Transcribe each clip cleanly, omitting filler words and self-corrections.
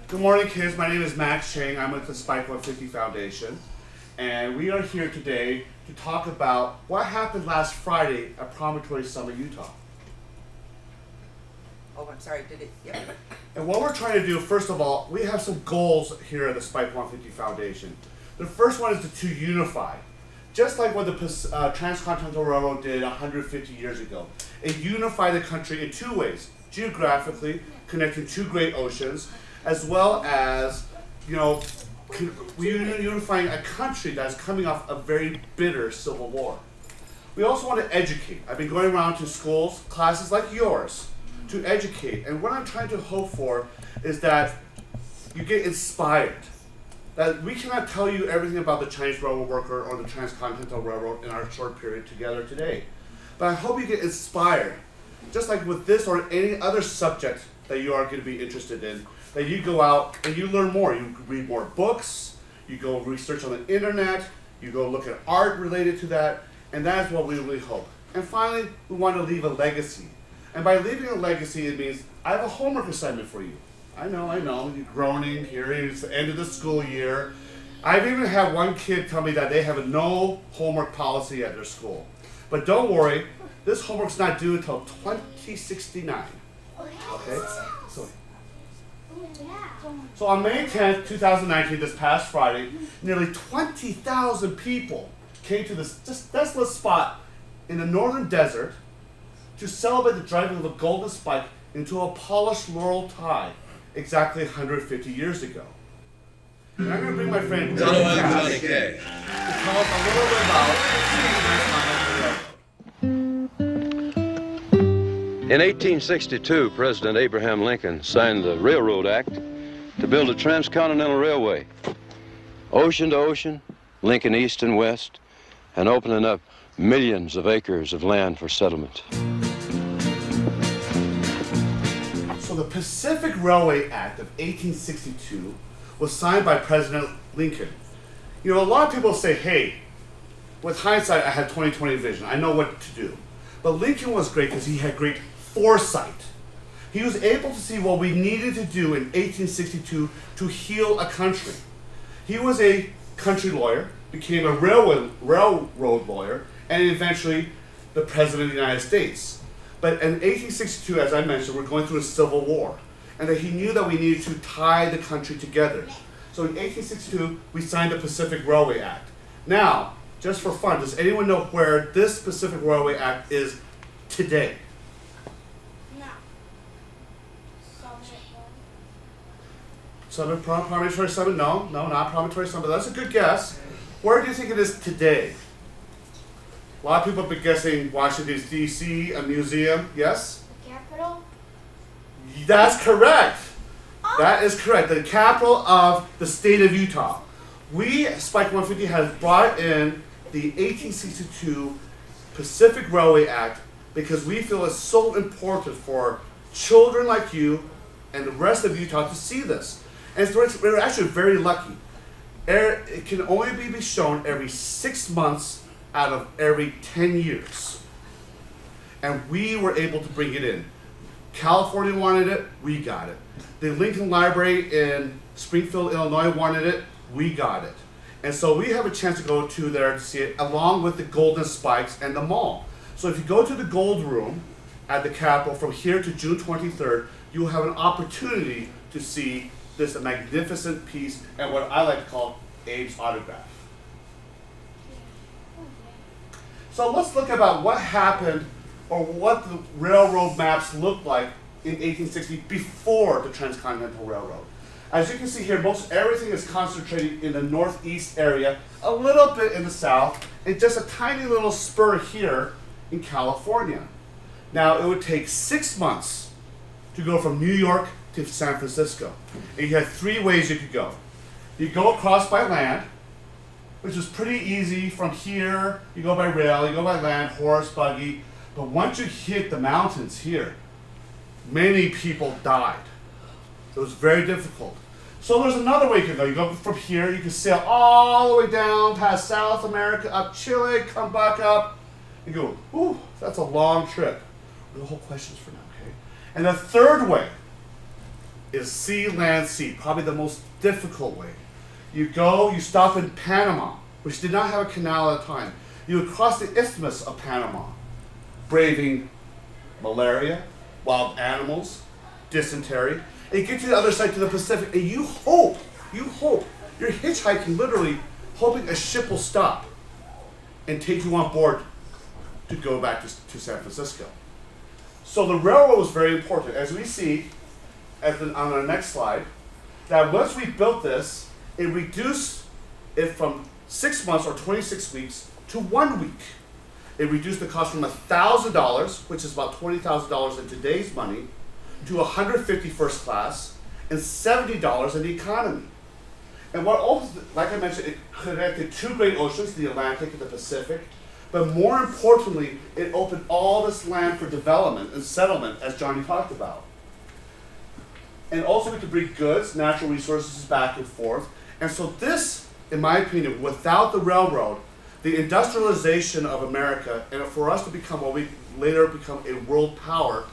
Good morning, kids. My name is Max Chang. I'm with the Spike 150 Foundation. And we are here today to talk about what happened last Friday at Promontory Summit, Utah. Oh, I'm sorry, did it? Yep. And what we're trying to do, first of all, we have some goals here at the Spike 150 Foundation. The first one is to unify. Just like what the Transcontinental Railroad did 150 years ago. It unified the country in two ways. Geographically, connecting two great oceans, as well as, unifying a country that's coming off a very bitter civil war. We also want to educate. I've been going around to schools, classes like yours, to educate. And what I'm trying to hope for is that you get inspired. That we cannot tell you everything about the Chinese railroad worker or the Transcontinental Railroad in our short period together today. But I hope you get inspired, just like with this or any other subject that you are going to be interested in, that you go out and you learn more. You read more books, you go research on the internet, you go look at art related to that, and that is what we really hope. And finally, we want to leave a legacy. And by leaving a legacy, it means I have a homework assignment for you. I know, you're groaning here, it's the end of the school year. I've even had one kid tell me that they have a no homework policy at their school. But don't worry, this homework's not due until 2069. Okay? So on May 10th, 2019, this past Friday, nearly 20,000 people came to this just desolate spot in the northern desert to celebrate the driving of a golden spike into a polished laurel tie exactly 150 years ago. And I'm going to bring my friend Johnny to tell us a little bit about In 1862, President Abraham Lincoln signed the Railroad Act to build a transcontinental railway, ocean to ocean, linking east and west, and opening up millions of acres of land for settlement. So the Pacific Railway Act of 1862 was signed by President Lincoln. A lot of people say, hey, with hindsight, I had 20/20 vision. I know what to do. But Lincoln was great because he had great foresight. He was able to see what we needed to do in 1862 to heal a country. He was a country lawyer, became a railroad lawyer, and eventually the President of the United States. But in 1862, as I mentioned, we're going through a civil war, and that he knew that we needed to tie the country together. So in 1862, we signed the Pacific Railway Act. Now, just for fun, does anyone know where this Pacific Railway Act is today? Summit, Promontory Summit? No, not Promontory Summit. That's a good guess. Where do you think it is today? A lot of people have been guessing Washington, D.C., a museum. Yes? The capital? That's correct. That is correct. The capital of the state of Utah. We, Spike 150, has brought in the 1862 Pacific Railway Act because we feel it's so important for children like you and the rest of Utah to see this. And we're actually very lucky. It can only be shown every 6 months out of every 10 years. And we were able to bring it in. California wanted it, we got it. The Lincoln Library in Springfield, Illinois wanted it, we got it. And so we have a chance to go to there to see it along with the Golden Spikes and the mall. So if you go to the Gold Room at the Capitol from here to June 23rd, you will have an opportunity to see this magnificent piece and what I like to call Abe's autograph. So let's look about what happened or what the railroad maps looked like in 1860 before the Transcontinental Railroad. As you can see here, most everything is concentrated in the northeast area, a little bit in the south, and just a tiny little spur here in California. Now, it would take 6 months to go from New York to San Francisco. And you had 3 ways you could go. You go across by land, which is pretty easy. From here, you go by rail, you go by land, horse, buggy. But once you hit the mountains here, many people died. It was very difficult. So there's another way you can go. You go from here, you can sail all the way down past South America, up Chile, come back up, and go, ooh, that's a long trip. The whole question's for now, okay? And the third way is sea, land, sea, probably the most difficult way. You go, you stop in Panama, which did not have a canal at the time. You would cross the Isthmus of Panama, braving malaria, wild animals, dysentery, and you get to the other side to the Pacific, and you hope, you're hitchhiking literally, hoping a ship will stop and take you on board to go back to San Francisco. So the railroad was very important. As we see on our next slide, that once we built this, it reduced it from 6 months or 26 weeks to 1 week. It reduced the cost from $1,000, which is about $20,000 in today's money, to $150 first class and $70 in economy. And what also, like I mentioned, it connected two great oceans, the Atlantic and the Pacific. But more importantly, it opened all this land for development and settlement, as Johnny talked about. And also we could bring goods, natural resources back and forth. And so this, in my opinion, without the railroad, the industrialization of America, and for us to become what we later become a world power,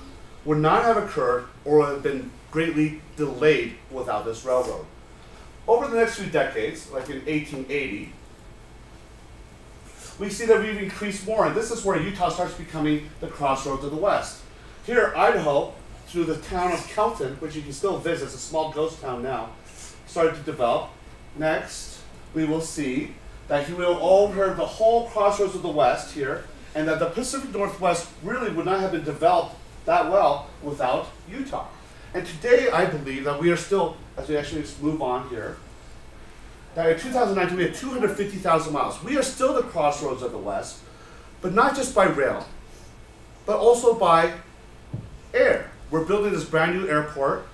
would not have occurred or have been greatly delayed without this railroad. Over the next few decades, like in 1880, we see that we've increased more, and this is where Utah starts becoming the crossroads of the West. Here, Idaho, through the town of Kelton, which you can still visit, it's a small ghost town now, started to develop. Next, we will see that he will over the whole crossroads of the West here, and that the Pacific Northwest really would not have been developed that well without Utah. And today, I believe that we are still, as we actually move on here, that in 2019 we had 250,000 miles. We are still the crossroads of the West, but not just by rail, but also by air. We're building this brand new airport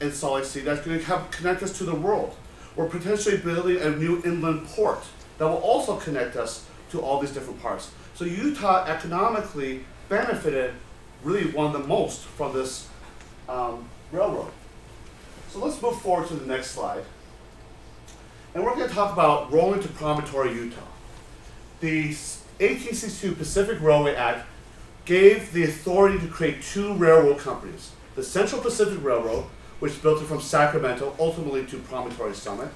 in Salt Lake City that's going to connect us to the world. We're potentially building a new inland port that will also connect us to all these different parts. So Utah economically benefited really one of the most from this railroad. So let's move forward to the next slide. And we're going to talk about rolling to Promontory, Utah. The 1862 Pacific Railway Act gave the authority to create two railroad companies. The Central Pacific Railroad, which built it from Sacramento ultimately to Promontory Summit,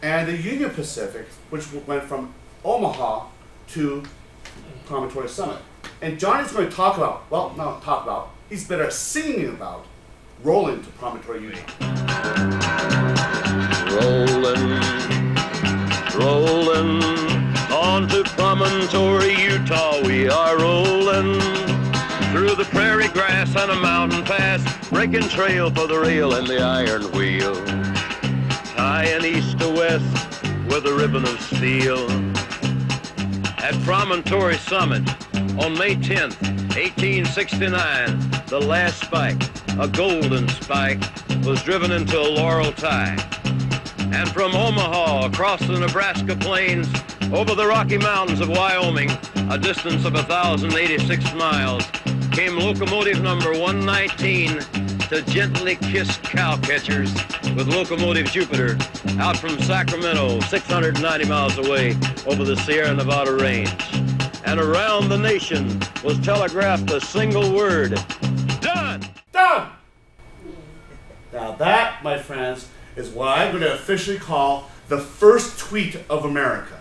and the Union Pacific, which went from Omaha to Promontory Summit. And Johnny's going to talk about, well, not talk about, he's better at singing about rolling to Promontory, Utah. Rolling on to Promontory, Utah, we are rolling through the prairie grass and a mountain pass, breaking trail for the rail and the iron wheel, tying east to west with a ribbon of steel. At Promontory Summit on May 10th, 1869, the last spike, a golden spike, was driven into a laurel tie. And from Omaha, across the Nebraska plains, over the Rocky Mountains of Wyoming, a distance of 1,086 miles, came locomotive number 119 to gently kiss cow catchers with locomotive Jupiter out from Sacramento, 690 miles away over the Sierra Nevada range. And around the nation was telegraphed a single word: done! Done! Now that, my friends, is what I'm going to officially call the first tweet of America.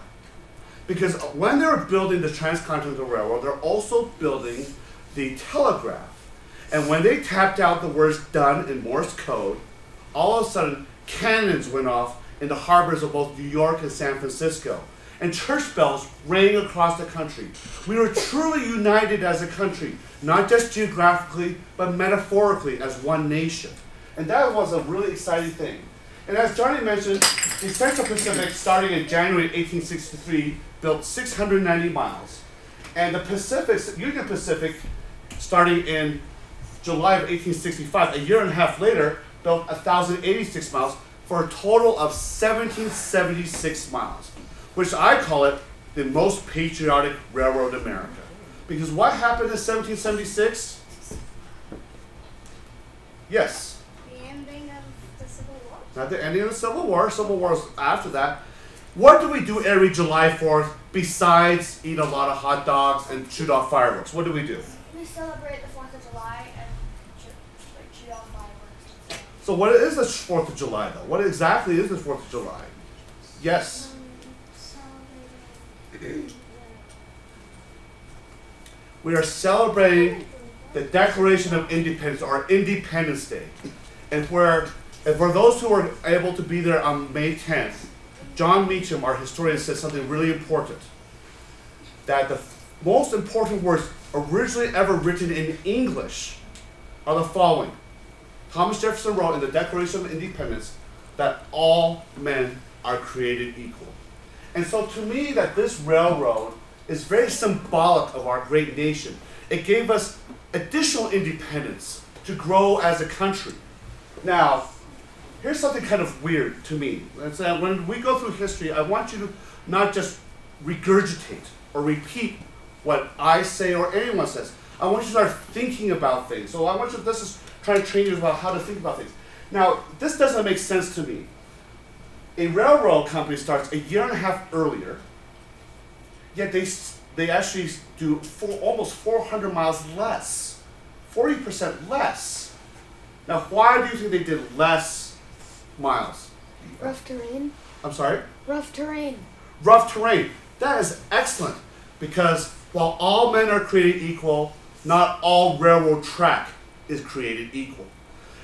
Because when they're building the Transcontinental Railroad, they're also building the telegraph. And when they tapped out the words done in Morse code, all of a sudden cannons went off in the harbors of both New York and San Francisco. And church bells rang across the country. We were truly united as a country, not just geographically, but metaphorically as one nation. And that was a really exciting thing. And as Johnny mentioned, the Central Pacific, starting in January 1863, built 690 miles. And the Pacific, Union Pacific, starting in July of 1865, a year and a half later, built 1,086 miles for a total of 1,776 miles, which I call it the most patriotic railroad in America. Because what happened in 1776? Yes. Not the ending of the Civil War. Civil War was after that. What do we do every July 4th besides eat a lot of hot dogs and shoot off fireworks? What do? We celebrate the 4th of July and shoot off fireworks. So what is the 4th of July, though? What exactly is the 4th of July? Yes? We are celebrating the Declaration of Independence, or Independence Day. And for those who were able to be there on May 10th, John Meacham, our historian, says something really important. That the most important words originally ever written in English are the following. Thomas Jefferson wrote in the Declaration of Independence that all men are created equal. And so to me, that this railroad is very symbolic of our great nation. It gave us additional independence to grow as a country. Now, here's something kind of weird to me. It's that when we go through history, I want you to not just regurgitate or repeat what I say or anyone says. I want you to start thinking about things. So I want you, this is trying to train you about how to think about things. Now, this doesn't make sense to me. A railroad company starts a year and a half earlier, yet they actually do almost 400 miles less, 40% less. Now, why do you think they did less miles? Rough terrain. I'm sorry? Rough terrain. Rough terrain. That is excellent, because while all men are created equal, not all railroad track is created equal.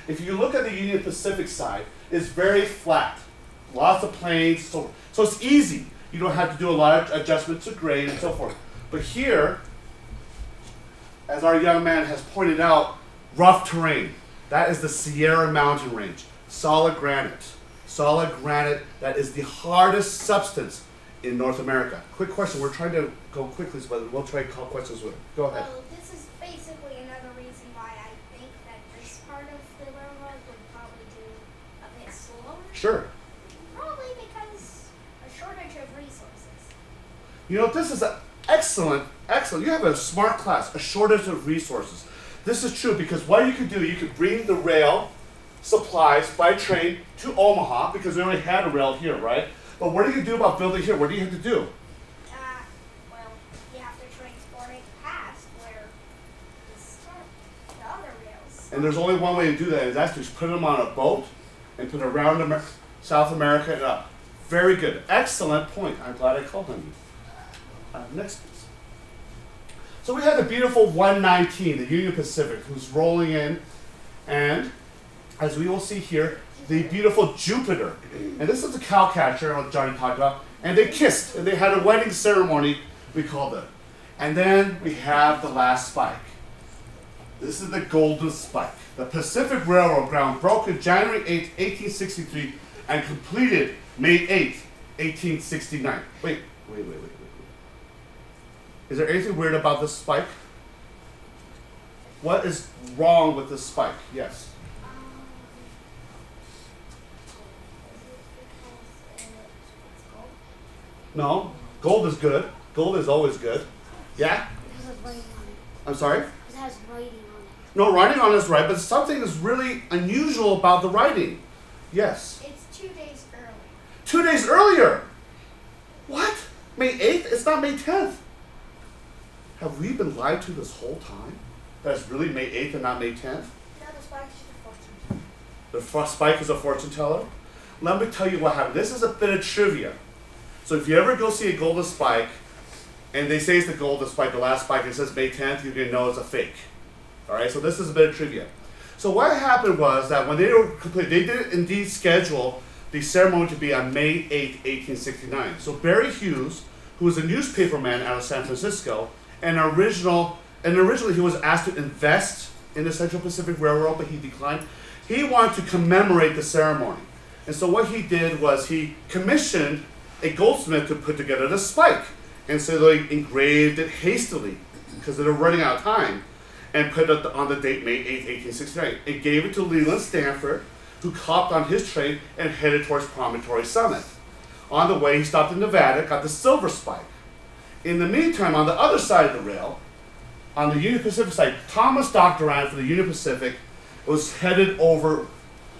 If you look at the Union Pacific side, it's very flat. Lots of plains, so it's easy. You don't have to do a lot of adjustments to grade and so forth. But here, as our young man has pointed out, rough terrain. That is the Sierra Mountain Range. Solid granite. Solid granite, that is the hardest substance in North America. Quick question. We're trying to go quickly, but we'll try to call questions with it. Go ahead. Well, this is basically another reason why I think that this part of the railroad would probably do a bit slower. Sure. Probably because a shortage of resources. You know, this is excellent. You have a smart class, a shortage of resources. This is true because what you could do, you could bring the rail supplies by train to Omaha, because we already had a rail here, right? But what do you do about building here? What do you have to do? Well, you have to transport it past where the other rails. And there's only one way to do that, and that's to put them on a boat and put it around South America and up. Very good. Excellent point. I'm glad I called on you. Next, please. So we have the beautiful 119, the Union Pacific, who's rolling in, and as we will see here, the beautiful Jupiter. And this is the cowcatcher, what Johnny talked about, and they kissed, and they had a wedding ceremony, we called it. And then we have the last spike. This is the Golden Spike. The Pacific Railroad ground broke on January 8, 1863, and completed May 8, 1869. Wait. Is there anything weird about this spike? What is wrong with this spike? Yes. No, gold is good. Gold is always good. Yeah? It has writing on it. I'm sorry? It has writing on it. No, writing on it is right, but something is really unusual about the writing. Yes. It's 2 days early. 2 days earlier. What? May 8th? It's not May 10th. Have we been lied to this whole time? That's really May 8th and not May 10th? No, the spike is a fortune teller. The spike is a fortune teller? Let me tell you what happened. This is a bit of trivia. So if you ever go see a golden spike, and they say it's the golden spike, the last spike, and it says May 10th, you're going to know it's a fake. All right, so this is a bit of trivia. So what happened was that when they were complete, they did indeed schedule the ceremony to be on May 8, 1869. So Barry Hughes, who was a newspaperman out of San Francisco, and originally he was asked to invest in the Central Pacific Railroad, but he declined. He wanted to commemorate the ceremony. And so what he did was he commissioned a goldsmith to put together the spike. And so they engraved it hastily because they were running out of time and put it on the date May 8, 1869. It gave it to Leland Stanford, who hopped on his train and headed towards Promontory Summit. On the way, he stopped in Nevada, got the silver spike. In the meantime, on the other side of the rail, on the Union Pacific side, Thomas Doctorand for the Union Pacific was headed over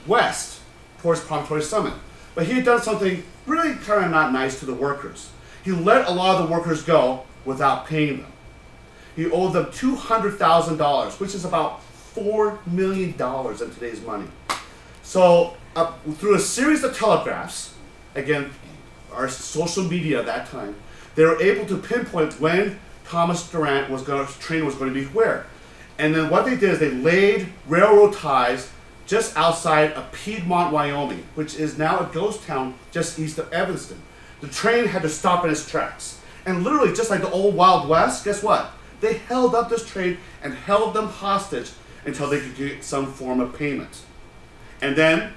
west towards Promontory Summit. But he had done something really kind of not nice to the workers. He let a lot of the workers go without paying them. He owed them $200,000, which is about $4 million in today's money. So through a series of telegraphs, again, our social media at that time, they were able to pinpoint when Thomas Durant train was going to be where. And then what they did is they laid railroad ties just outside of Piedmont, Wyoming, which is now a ghost town just east of Evanston. The train had to stop in its tracks. And literally, just like the old Wild West, guess what? They held up this train and held them hostage until they could get some form of payment. And then,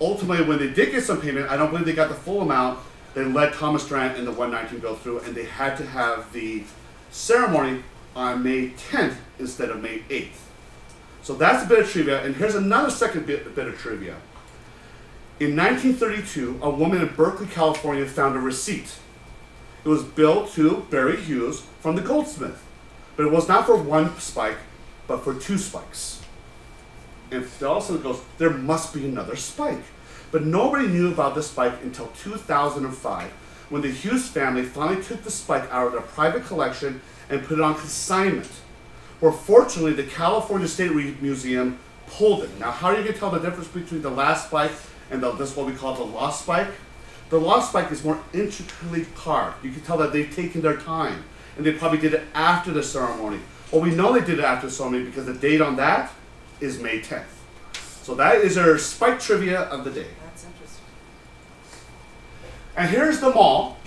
ultimately, when they did get some payment, I don't believe they got the full amount, they let Thomas Durant and the 119 go through, and they had to have the ceremony on May 10th instead of May 8th. So that's a bit of trivia, and here's another second bit of trivia. In 1932, a woman in Berkeley, California found a receipt. It was billed to Barry Hughes from the goldsmith, but it was not for one spike, but for 2 spikes. And all of a sudden it goes, there must be another spike. But nobody knew about this spike until 2005, when the Hughes family finally took the spike out of their private collection and put it on consignment, where fortunately the California State Museum pulled it. Now, how are you going to tell the difference between the last spike and this what we call the lost spike? The lost spike is more intricately carved. You can tell that they've taken their time, and they probably did it after the ceremony. Well, we know they did it after the ceremony because the date on that is May 10th. So that is our spike trivia of the day. That's interesting. And here's the maul.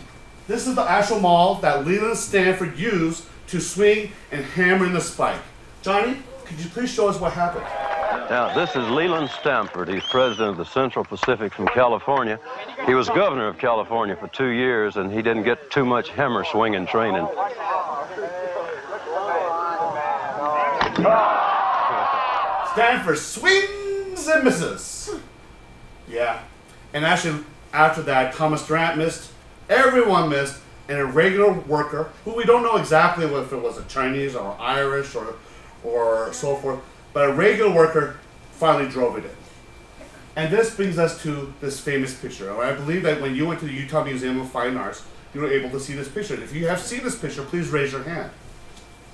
This is the actual maul that Leland Stanford used to swing and hammer in the spike. Johnny, could you please show us what happened? Now, this is Leland Stanford. He's president of the Central Pacific from California. He was governor of California for 2 years, and he didn't get too much hammer swinging training. Stanford swings and misses. Yeah. And actually, after that, Thomas Durant missed, everyone missed, and a regular worker, who we don't know exactly if it was a Chinese or Irish or so forth, but a regular worker finally drove it in. And this brings us to this famous picture. I believe that when you went to the Utah Museum of Fine Arts, you were able to see this picture. If you have seen this picture, please raise your hand.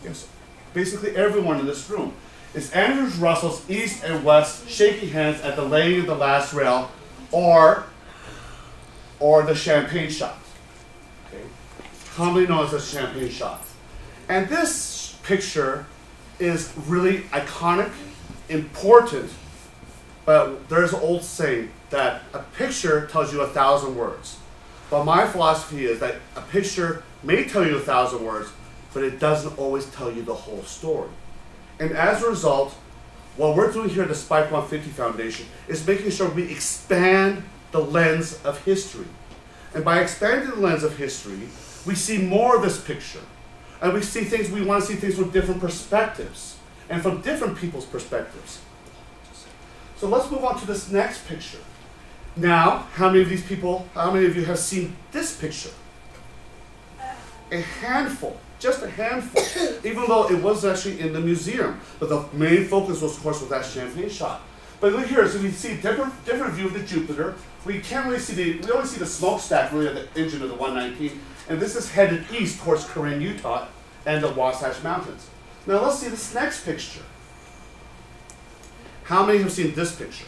Yes. Basically everyone in this room. It's Andrew Russell's East and West shaking hands at the laying of the last rail, or the champagne shot. Okay. Commonly known as the champagne shot. And this picture is really iconic, important, but there's an old saying that a picture tells you 1,000 words. But my philosophy is that a picture may tell you 1,000 words, but it doesn't always tell you the whole story. And as a result, what we're doing here at the Spike 150 Foundation is making sure we expand the lens of history. And by expanding the lens of history, we see more of this picture. And we want to see things from different perspectives, and from different people's perspectives. So let's move on to this next picture. Now, how many of you have seen this picture? A handful, just a handful, even though it was actually in the museum. But the main focus was, of course, with that champagne shot. But look here, so we see a different view of the Jupiter. We can't really see we only see the smokestack really of the engine of the 119. And this is headed east towards Corinne, Utah, and the Wasatch Mountains. Now let's see this next picture. How many have seen this picture?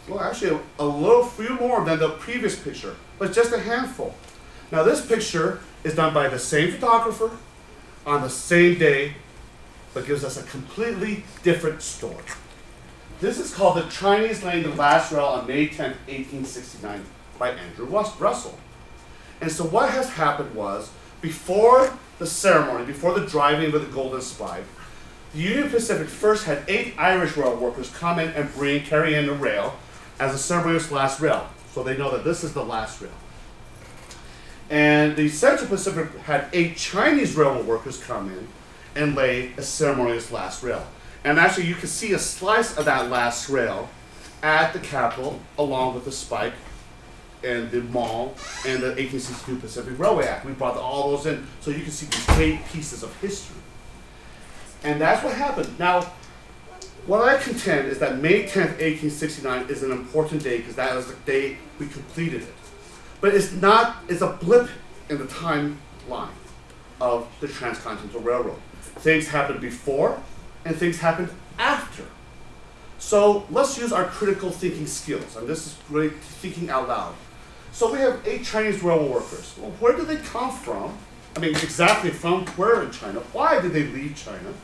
Well, actually, a little few more than the previous picture, but just a handful. Now this picture is done by the same photographer on the same day, but gives us a completely different story. This is called The Chinese Laying the Last Rail on May 10, 1869 by Andrew Russell. And so what has happened was, before the ceremony, before the driving with the Golden Spike, the Union Pacific first had 8 Irish rail workers come in and carry in the rail as a ceremonious last rail. So they know that this is the last rail. And the Central Pacific had 8 Chinese railroad workers come in and lay a ceremonious last rail. And actually you can see a slice of that last rail at the Capitol, along with the spike and the mall and the 1862 Pacific Railway Act. We brought all those in so you can see these great pieces of history. And that's what happened. Now, what I contend is that May 10th, 1869 is an important day because that was the day we completed it. But it's a blip in the timeline of the Transcontinental Railroad. Things happened before and things happened after. So let's use our critical thinking skills, and this is really thinking out loud. So we have 8 Chinese railroad workers. Well, where did they come from? I mean, exactly from where in China? Why did they leave China?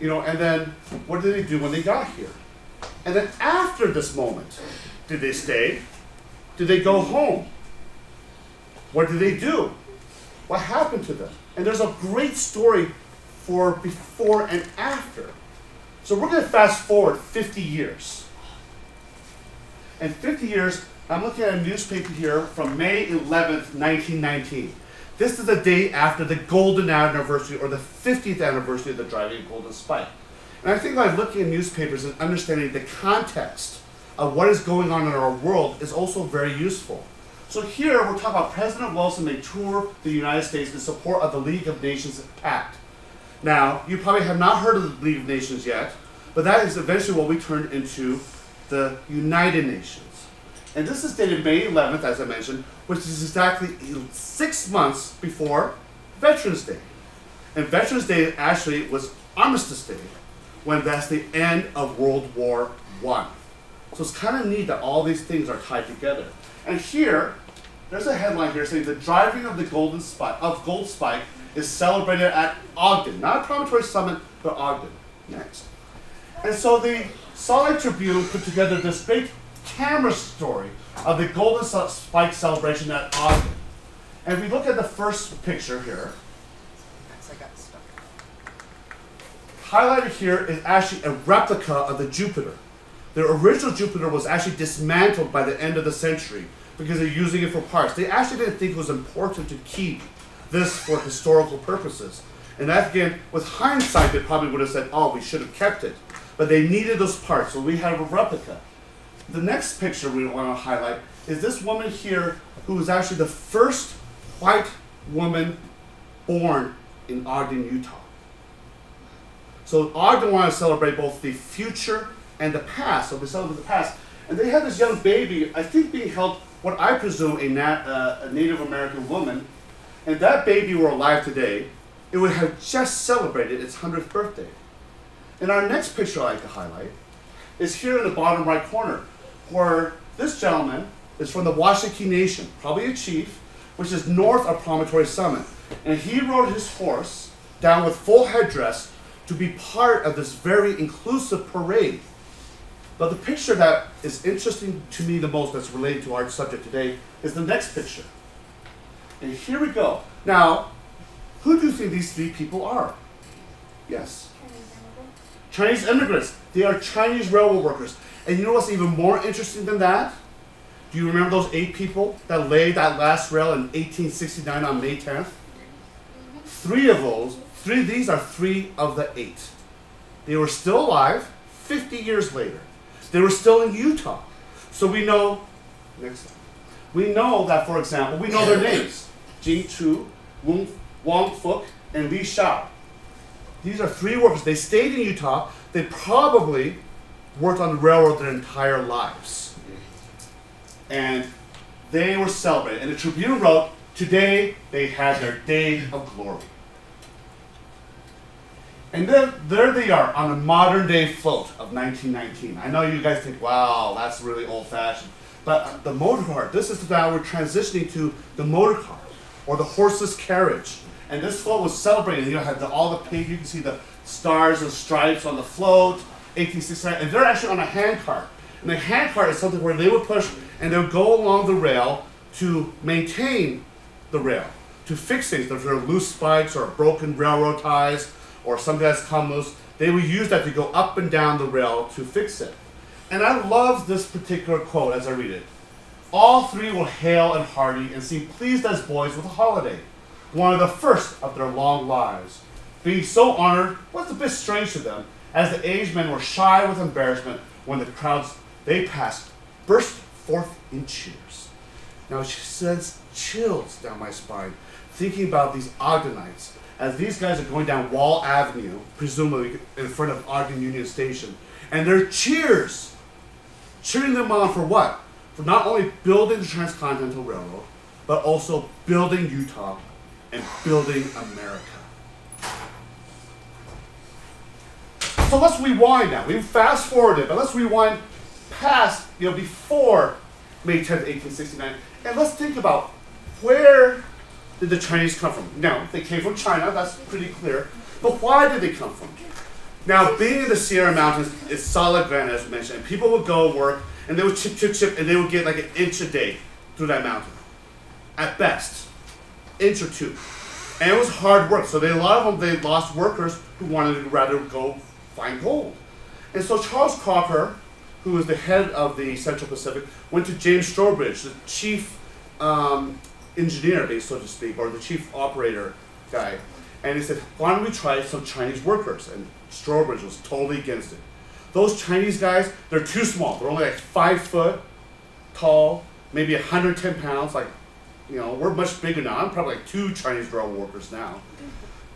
You know, and then what did they do when they got here? And then after this moment, did they stay? Did they go home? What did they do? What happened to them? And there's a great story for before and after. So we're going to fast forward 50 years. And 50 years, I'm looking at a newspaper here from May 11th, 1919. This is the day after the golden anniversary, or the 50th anniversary of the driving of Golden Spike. And I think by looking at newspapers and understanding the context of what is going on in our world is also very useful. So here we're talking about President Wilson may tour the United States in support of the League of Nations Pact. Now, you probably have not heard of the League of Nations yet, but that is eventually what we turned into the United Nations. And this is dated May 11th, as I mentioned, which is exactly 6 months before Veterans Day. And Veterans Day actually was Armistice Day, when that's the end of World War I. So it's kind of neat that all these things are tied together. And here, there's a headline here saying the driving of the Gold Spike is celebrated at Ogden. Not a promontory summit, but Ogden. Next. And so the Salt Lake Tribune put together this great camera story of the Golden Spike celebration at Ogden. And if we look at the first picture here, highlighted here is actually a replica of the Jupiter. The original Jupiter was actually dismantled by the end of the century because they're using it for parts. They actually didn't think it was important to keep this for historical purposes. And that, again, with hindsight, they probably would have said, oh, we should have kept it. But they needed those parts, so we have a replica. The next picture we want to highlight is this woman here who was actually the first white woman born in Ogden, Utah. So Ogden wanted to celebrate both the future and the past, so they celebrate the past. And they had this young baby, I think being held, what I presume, a Native American woman. And that baby were alive today, it would have just celebrated its 100th birthday. And our next picture I'd like to highlight is here in the bottom right corner, where this gentleman is from the Washakie Nation, probably a chief, which is north of Promontory Summit. And he rode his horse down with full headdress to be part of this very inclusive parade. But the picture that is interesting to me the most, that's related to our subject today, is the next picture. And here we go. Now, who do you think these 3 people are? Yes. Chinese immigrants. They are Chinese railroad workers. And you know what's even more interesting than that? Do you remember those 8 people that laid that last rail in 1869 on May 10th? 3 of these are 3 of the 8. They were still alive 50 years later. They were still in Utah. So we know, next slide. We know that, for example, we know their names. Jing Tu, Wang Fuk, and Li Shao. These are 3 workers. They stayed in Utah. They probably worked on the railroad their entire lives. And they were celebrated. And the Tribune wrote, today they had their day of glory. And then there they are on a modern day float of 1919. I know you guys think, wow, that's really old fashioned. But the motor car, this is now we're transitioning to the motor car, or the horseless carriage. And this float was celebrated. You had all the paint, you can see the stars and stripes on the float, 1869, and they're actually on a hand cart. And the hand cart is something where they would push and they would go along the rail to maintain the rail, to fix things. If there are loose spikes or broken railroad ties, or something that's come loose, they would use that to go up and down the rail to fix it. And I love this particular quote as I read it. All 3 were hale and hearty and seemed pleased as boys with a holiday, one of the first of their long lives. Being so honored was a bit strange to them, as the aged men were shy with embarrassment when the crowds they passed burst forth in cheers. Now she sends chills down my spine, thinking about these Ogdenites, as these guys are going down Wall Avenue, presumably in front of Ogden Union Station, and they're cheering them on for what? For not only building the Transcontinental Railroad, but also building Utah and building America. So let's rewind now. We fast forwarded, but let's rewind past, before May 10th, 1869, and let's think about where did the Chinese come from? Now, they came from China, that's pretty clear, but why did they come from? Now, being in the Sierra Mountains is solid granite, as we mentioned, and people would go work, and they would chip, and they would get like an inch a day through that mountain. At best, inch or two. And it was hard work, so a lot of them, they lost workers who wanted to rather go find gold. And so Charles Crocker, who was the head of the Central Pacific, went to James Strobridge, the chief engineer, so to speak, or the chief operator guy. And he said, why don't we try some Chinese workers? And Strobridge was totally against it. Those Chinese guys, they're too small. They're only like 5 foot tall, maybe 110 pounds. Like, we're much bigger now. I'm probably like 2 Chinese rail workers now.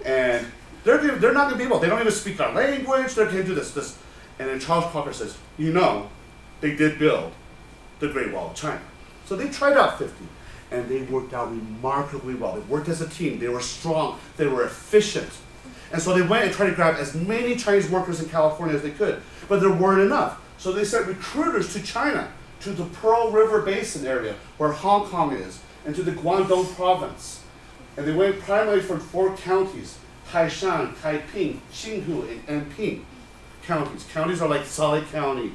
And they're not going to be able, they don't even speak our language, they can't do this. And then Charles Crocker says, they did build the Great Wall of China. So they tried out 50, and they worked out remarkably well. They worked as a team, they were strong, they were efficient. And so they went and tried to grab as many Chinese workers in California as they could, but there weren't enough. So they sent recruiters to China, to the Pearl River Basin area, where Hong Kong is, and to the Guangdong province. And they went primarily for 4 counties, Taishan, Taiping, Xinhu, and Anping counties. Counties are like Salt Lake County,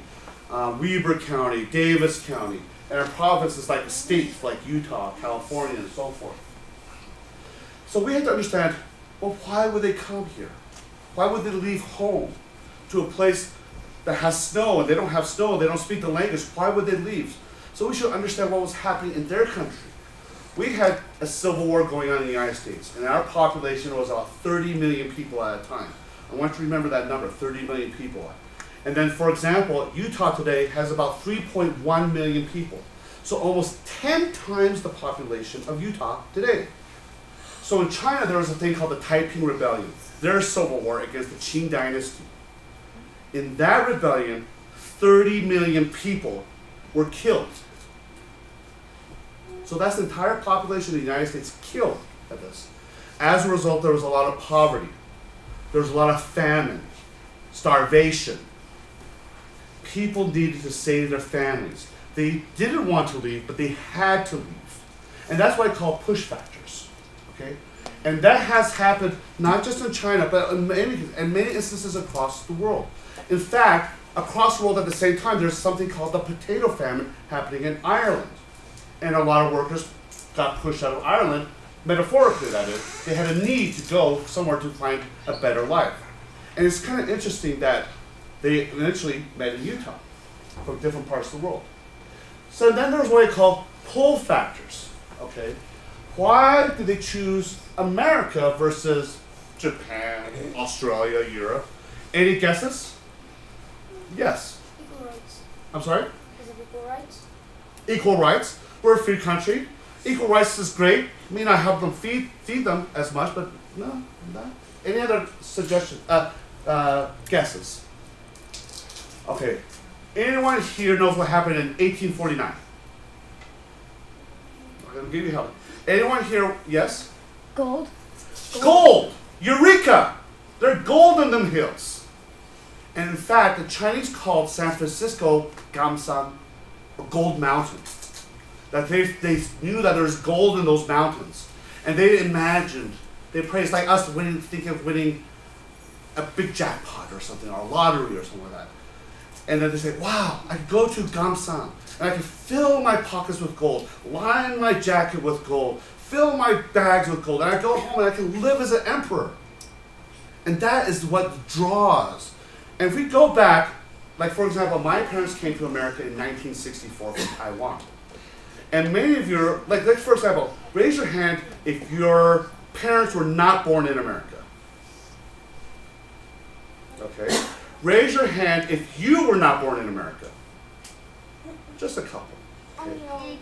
Weber County, Davis County, and our province is like states like Utah, California, and so forth. So we have to understand, well, why would they come here? Why would they leave home to a place that has snow, and they don't have snow, they don't speak the language? Why would they leave? So we should understand what was happening in their country. We had a civil war going on in the United States, and our population was about 30 million people at a time. I want you to remember that number, 30 million people. And then, for example, Utah today has about 3.1 million people. So almost 10 times the population of Utah today. So in China, there was a thing called the Taiping Rebellion, their civil war against the Qing dynasty. In that rebellion, 30 million people were killed. So that's the entire population of the United States killed at this. As a result, there was a lot of poverty. There was a lot of famine, starvation. People needed to save their families. They didn't want to leave, but they had to leave. And that's what I call push factors. Okay? And that has happened not just in China, but in many instances across the world. In fact, across the world at the same time, there's something called the potato famine happening in Ireland. And a lot of workers got pushed out of Ireland, metaphorically that is. They had a need to go somewhere to find a better life. And it's kind of interesting that they eventually met in Utah from different parts of the world. So then there's what I call pull factors. Okay? Why did they choose America versus Japan, Australia, Europe? Any guesses? Yes. Equal rights. I'm sorry? Is it equal rights? Equal rights. We're a free country. Equal rights is great. May not help them feed them as much, but no. Any other suggestions? Guesses? Okay. Anyone here knows what happened in 1849? I'm going to give you help. Anyone here? Yes? Gold. Gold! Eureka! There's gold in them hills. And in fact, the Chinese called San Francisco Gamsan, or Gold Mountain. That they knew that there's gold in those mountains. And they imagined, they praised like us thinking of winning a big jackpot or something, or a lottery or something like that. And then they say, wow, I could go to Gamsan, and I can fill my pockets with gold, line my jacket with gold, fill my bags with gold, and I go home and I can live as an emperor. And that is what draws. And if we go back, like for example, my parents came to America in 1964 from Taiwan. And many of you, like for example, raise your hand if your parents were not born in America. Okay? Raise your hand if you were not born in America. Just a couple. Okay?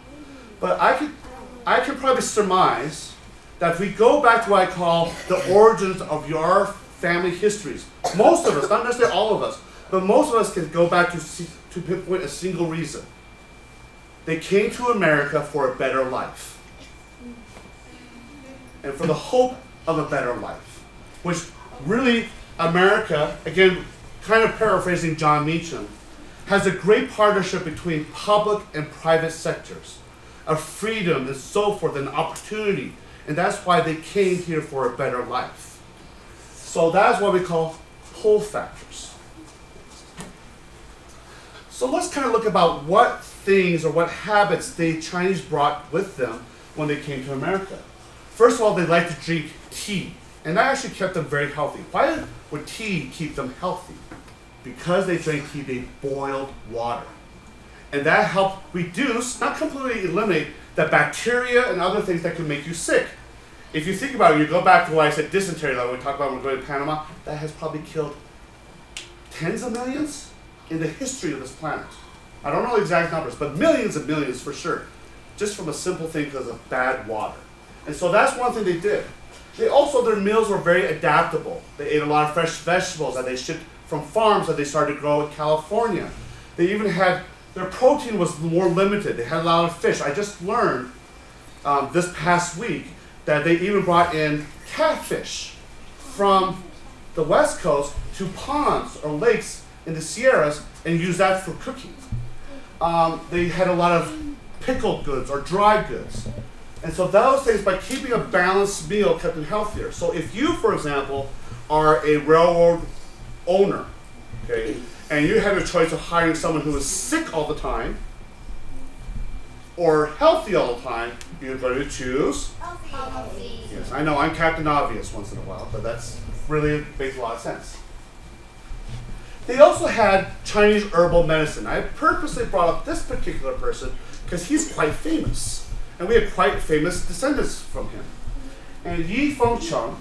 But I can probably surmise that if we go back to what I call the origins of your family histories, most of us, not necessarily all of us, but most of us can go back to pinpoint a single reason. They came to America for a better life. And for the hope of a better life. Which really, America, again, kind of paraphrasing John Meacham, has a great partnership between public and private sectors, of freedom and so forth, and opportunity. And that's why they came here for a better life. So that's what we call pull factors. So let's kind of look about what things or what habits the Chinese brought with them when they came to America. First of all, they like to drink tea. And that actually kept them very healthy. Why would tea keep them healthy? Because they drank tea, they boiled water. And that helped reduce, not completely eliminate, the bacteria and other things that can make you sick. If you think about it, you go back to what I said, dysentery, like we talked about when we go to Panama, that has probably killed tens of millions in the history of this planet. I don't know the exact numbers, but millions and millions for sure. Just from a simple thing because of bad water. And so that's one thing they did. They also, their meals were very adaptable. They ate a lot of fresh vegetables that they shipped from farms that they started to grow in California. They even had, their protein was more limited. They had a lot of fish. I just learned this past week that they even brought in catfish from the West Coast to ponds or lakes in the Sierras and used that for cooking. They had a lot of pickled goods or dry goods. And so those things, by keeping a balanced meal, kept them healthier. So if you, for example, are a railroad owner, okay, and you have a choice of hiring someone who is sick all the time or healthy all the time, you're going to choose Healthy. Yes, I know, I'm Captain Obvious once in a while, but that's really makes a lot of sense. They also had Chinese herbal medicine. I purposely brought up this particular person because he's quite famous. And we have quite famous descendants from him. And Yi Fengcheng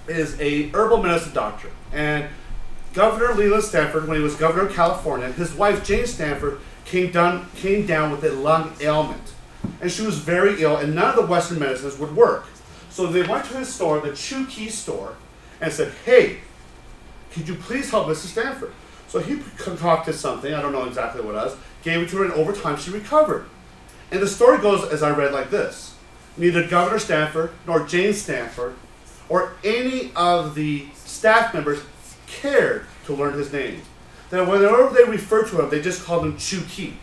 is a herbal medicine doctor. And Governor Leland Stanford, when he was governor of California, his wife Jane Stanford came down with a lung ailment. And she was very ill, and none of the Western medicines would work. So they went to his store, the Chu Key store, and said, hey, could you please help Mrs. Stanford? So he concocted something, I don't know exactly what it was, gave it to her, and over time she recovered. And the story goes, as I read, like this. Neither Governor Stanford nor Jane Stanford or any of the staff members cared to learn his name. That whenever they referred to him, they just called him Chu Ki.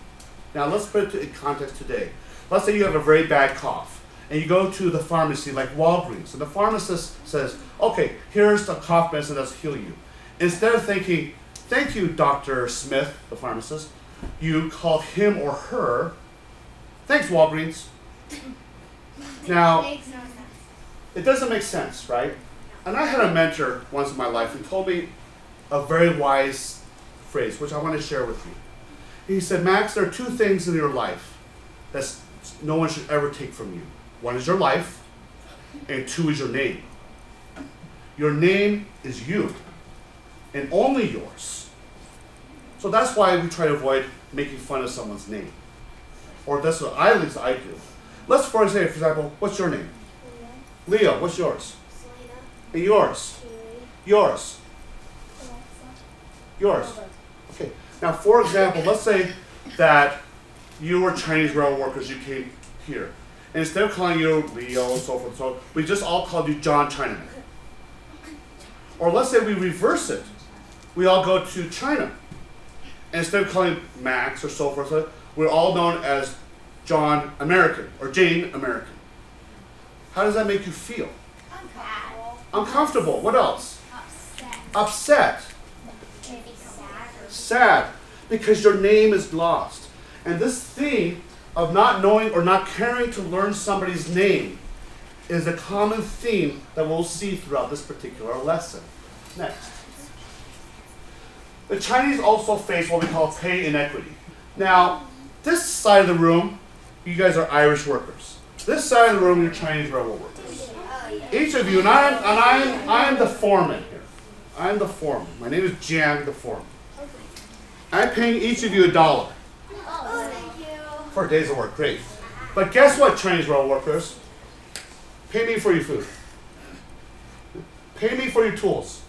Now let's put it in context today. Let's say you have a very bad cough, and you go to the pharmacy like Walgreens, and the pharmacist says, okay, here's the cough medicine that'll heal you. Instead of thinking, thank you, Dr. Smith, the pharmacist, you call him or her, thanks, Walgreens. Now, Makes no sense. it doesn't make sense, right? And I had a mentor once in my life who told me a very wise phrase, which I want to share with you. He said, Max, there are two things in your life that no one should ever take from you. One is your life, and two is your name. Your name is you, and only yours. So that's why we try to avoid making fun of someone's name. Or that's what at least I do. Let's, for example, what's your name? Leo, what's yours? Selena. And yours? Kiwi. Yours? Yours? Okay. Now, for example, let's say that you were Chinese railroad workers, you came here. And instead of calling you Leo and so forth and so on, we just all called you John Chinaman. Or let's say we reverse it. We all go to China. And instead of calling Max or so forth, we're all known as John American or Jane American. How does that make you feel? Uncomfortable. Uncomfortable. What else? Upset. Upset. Maybe sad. Sad. Because your name is lost. And this theme of not knowing or not caring to learn somebody's name is a common theme that we'll see throughout this particular lesson. Next. The Chinese also face what we call pay inequity. Now, this side of the room, you guys are Irish workers. This side of the room, you're Chinese railroad workers. Oh, yeah. Each of you, and I'm the foreman here. I'm the foreman. My name is Chang, the foreman. I'm paying each of you $1 Oh, thank you. for a day's of work. Great. But guess what, Chinese railroad workers? Pay me for your food. Pay me for your tools.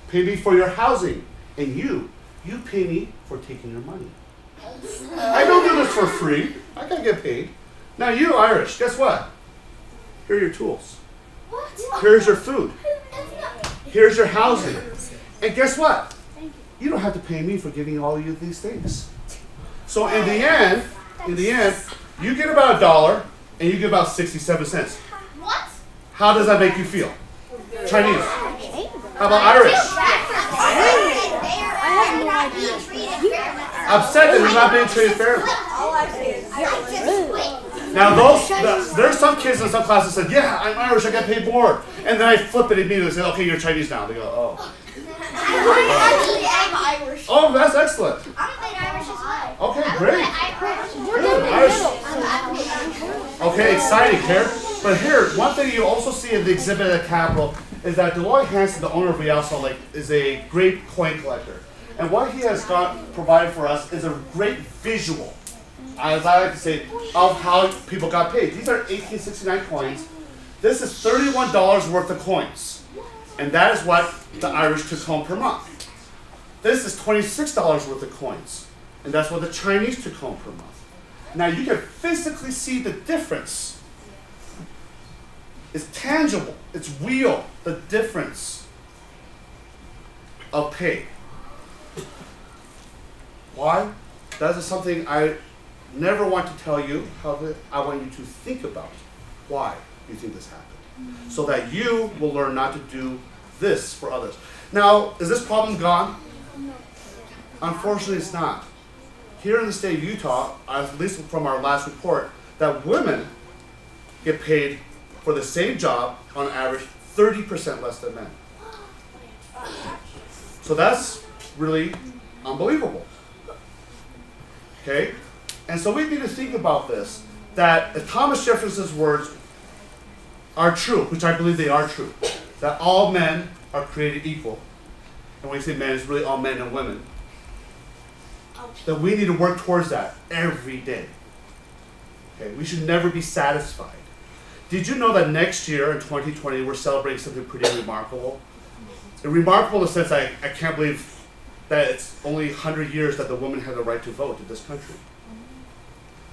Pay me for your housing. And you pay me for taking your money. I don't do this for free. I gotta get paid. Now you Irish, guess what? Here are your tools. What? Here's your food. Here's your housing. And guess what? you don't have to pay me for giving all you these things. So in the end, you get about $1 and you get about 67 cents. What? How does that make you feel? Chinese. How about Irish? Upset that you're not being treated fairly. Now there's some kids in some classes that said, yeah, I'm Irish, I get paid more. And then I flip it immediately and say, okay, you're Chinese now. They go, oh. I'm Irish. Oh, that's excellent. I'm Irish as well. Okay, great. Okay, exciting here. But here, one thing you also see in the exhibit at the Capitol is that Deloitte Hansen, the owner of Real Salt Lake, is a great coin collector. And what he has provided for us is a great visual, as I like to say, of how people got paid. These are 1869 coins. This is $31 worth of coins. And that is what the Irish took home per month. This is $26 worth of coins. And that's what the Chinese took home per month. Now you can physically see the difference. It's tangible. It's real. The difference of pay. Why? That is something I never want to tell you. I want you to think about why you think this happened, so that you will learn not to do this for others. Now, is this problem gone? No. Unfortunately, it's not. Here in the state of Utah, at least from our last report, that women get paid for the same job on average 30% less than men. So that's really unbelievable. Okay? And so we need to think about this, that if Thomas Jefferson's words are true, which I believe they are true, that all men are created equal, and when we say men, it's really all men and women, that we need to work towards that every day. Okay? We should never be satisfied. Did you know that next year, in 2020, we're celebrating something pretty remarkable? And remarkable in the sense I can't believe that it's only 100 years that the women had the right to vote in this country.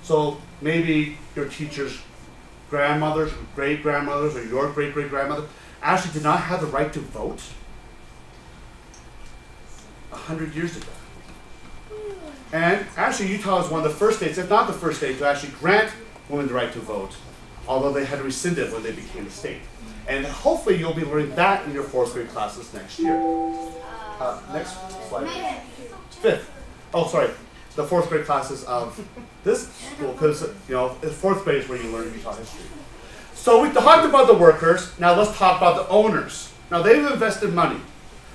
So maybe your teacher's grandmothers, great-grandmothers, or your great-great-grandmother actually did not have the right to vote 100 years ago. And actually Utah is one of the first states, if not the first state, to actually grant women the right to vote, although they had to rescind it when they became a state. And hopefully you'll be learning that in your 4th grade classes next year. Next slide. 5th. Oh, sorry. The 4th grade classes of this school, because, you know, 4th grade is where you learn Utah history. So we talked about the workers. Now let's talk about the owners. Now they've invested money.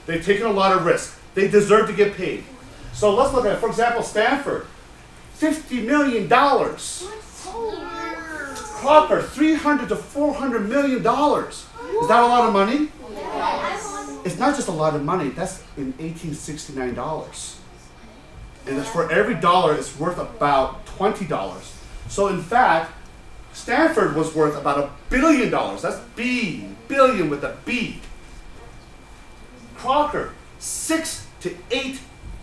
They've taken a lot of risk. They deserve to get paid. So let's look at, for example, Stanford. $50 million. Crocker, $300 to $400 million. Is that a lot of money? Yes. It's not just a lot of money. That's in $1869. And for every dollar, it's worth about $20. So in fact, Stanford was worth about $1 billion. That's B, billion with a B. Crocker, $6 to $8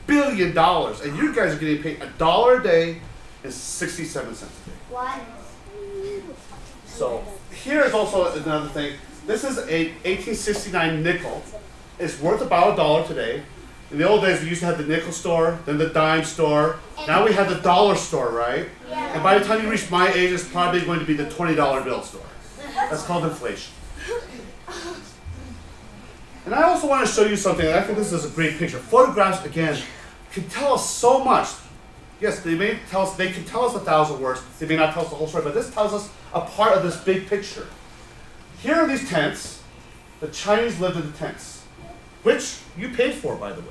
billion. And you guys are getting paid $1 a day and 67 cents a day. What? So here's also another thing. This is a 1869 nickel. It's worth about $1 today. In the old days, we used to have the nickel store, then the dime store. Now we have the dollar store, right? Yeah. And by the time you reach my age, it's probably going to be the $20 bill store. That's called inflation. And I also want to show you something, and I think this is a great picture. Photographs, again, can tell us so much. Yes, they can tell us 1,000 words. They may not tell us the whole story, but this tells us a part of this big picture. Here are these tents. The Chinese lived in the tents, which you paid for, by the way.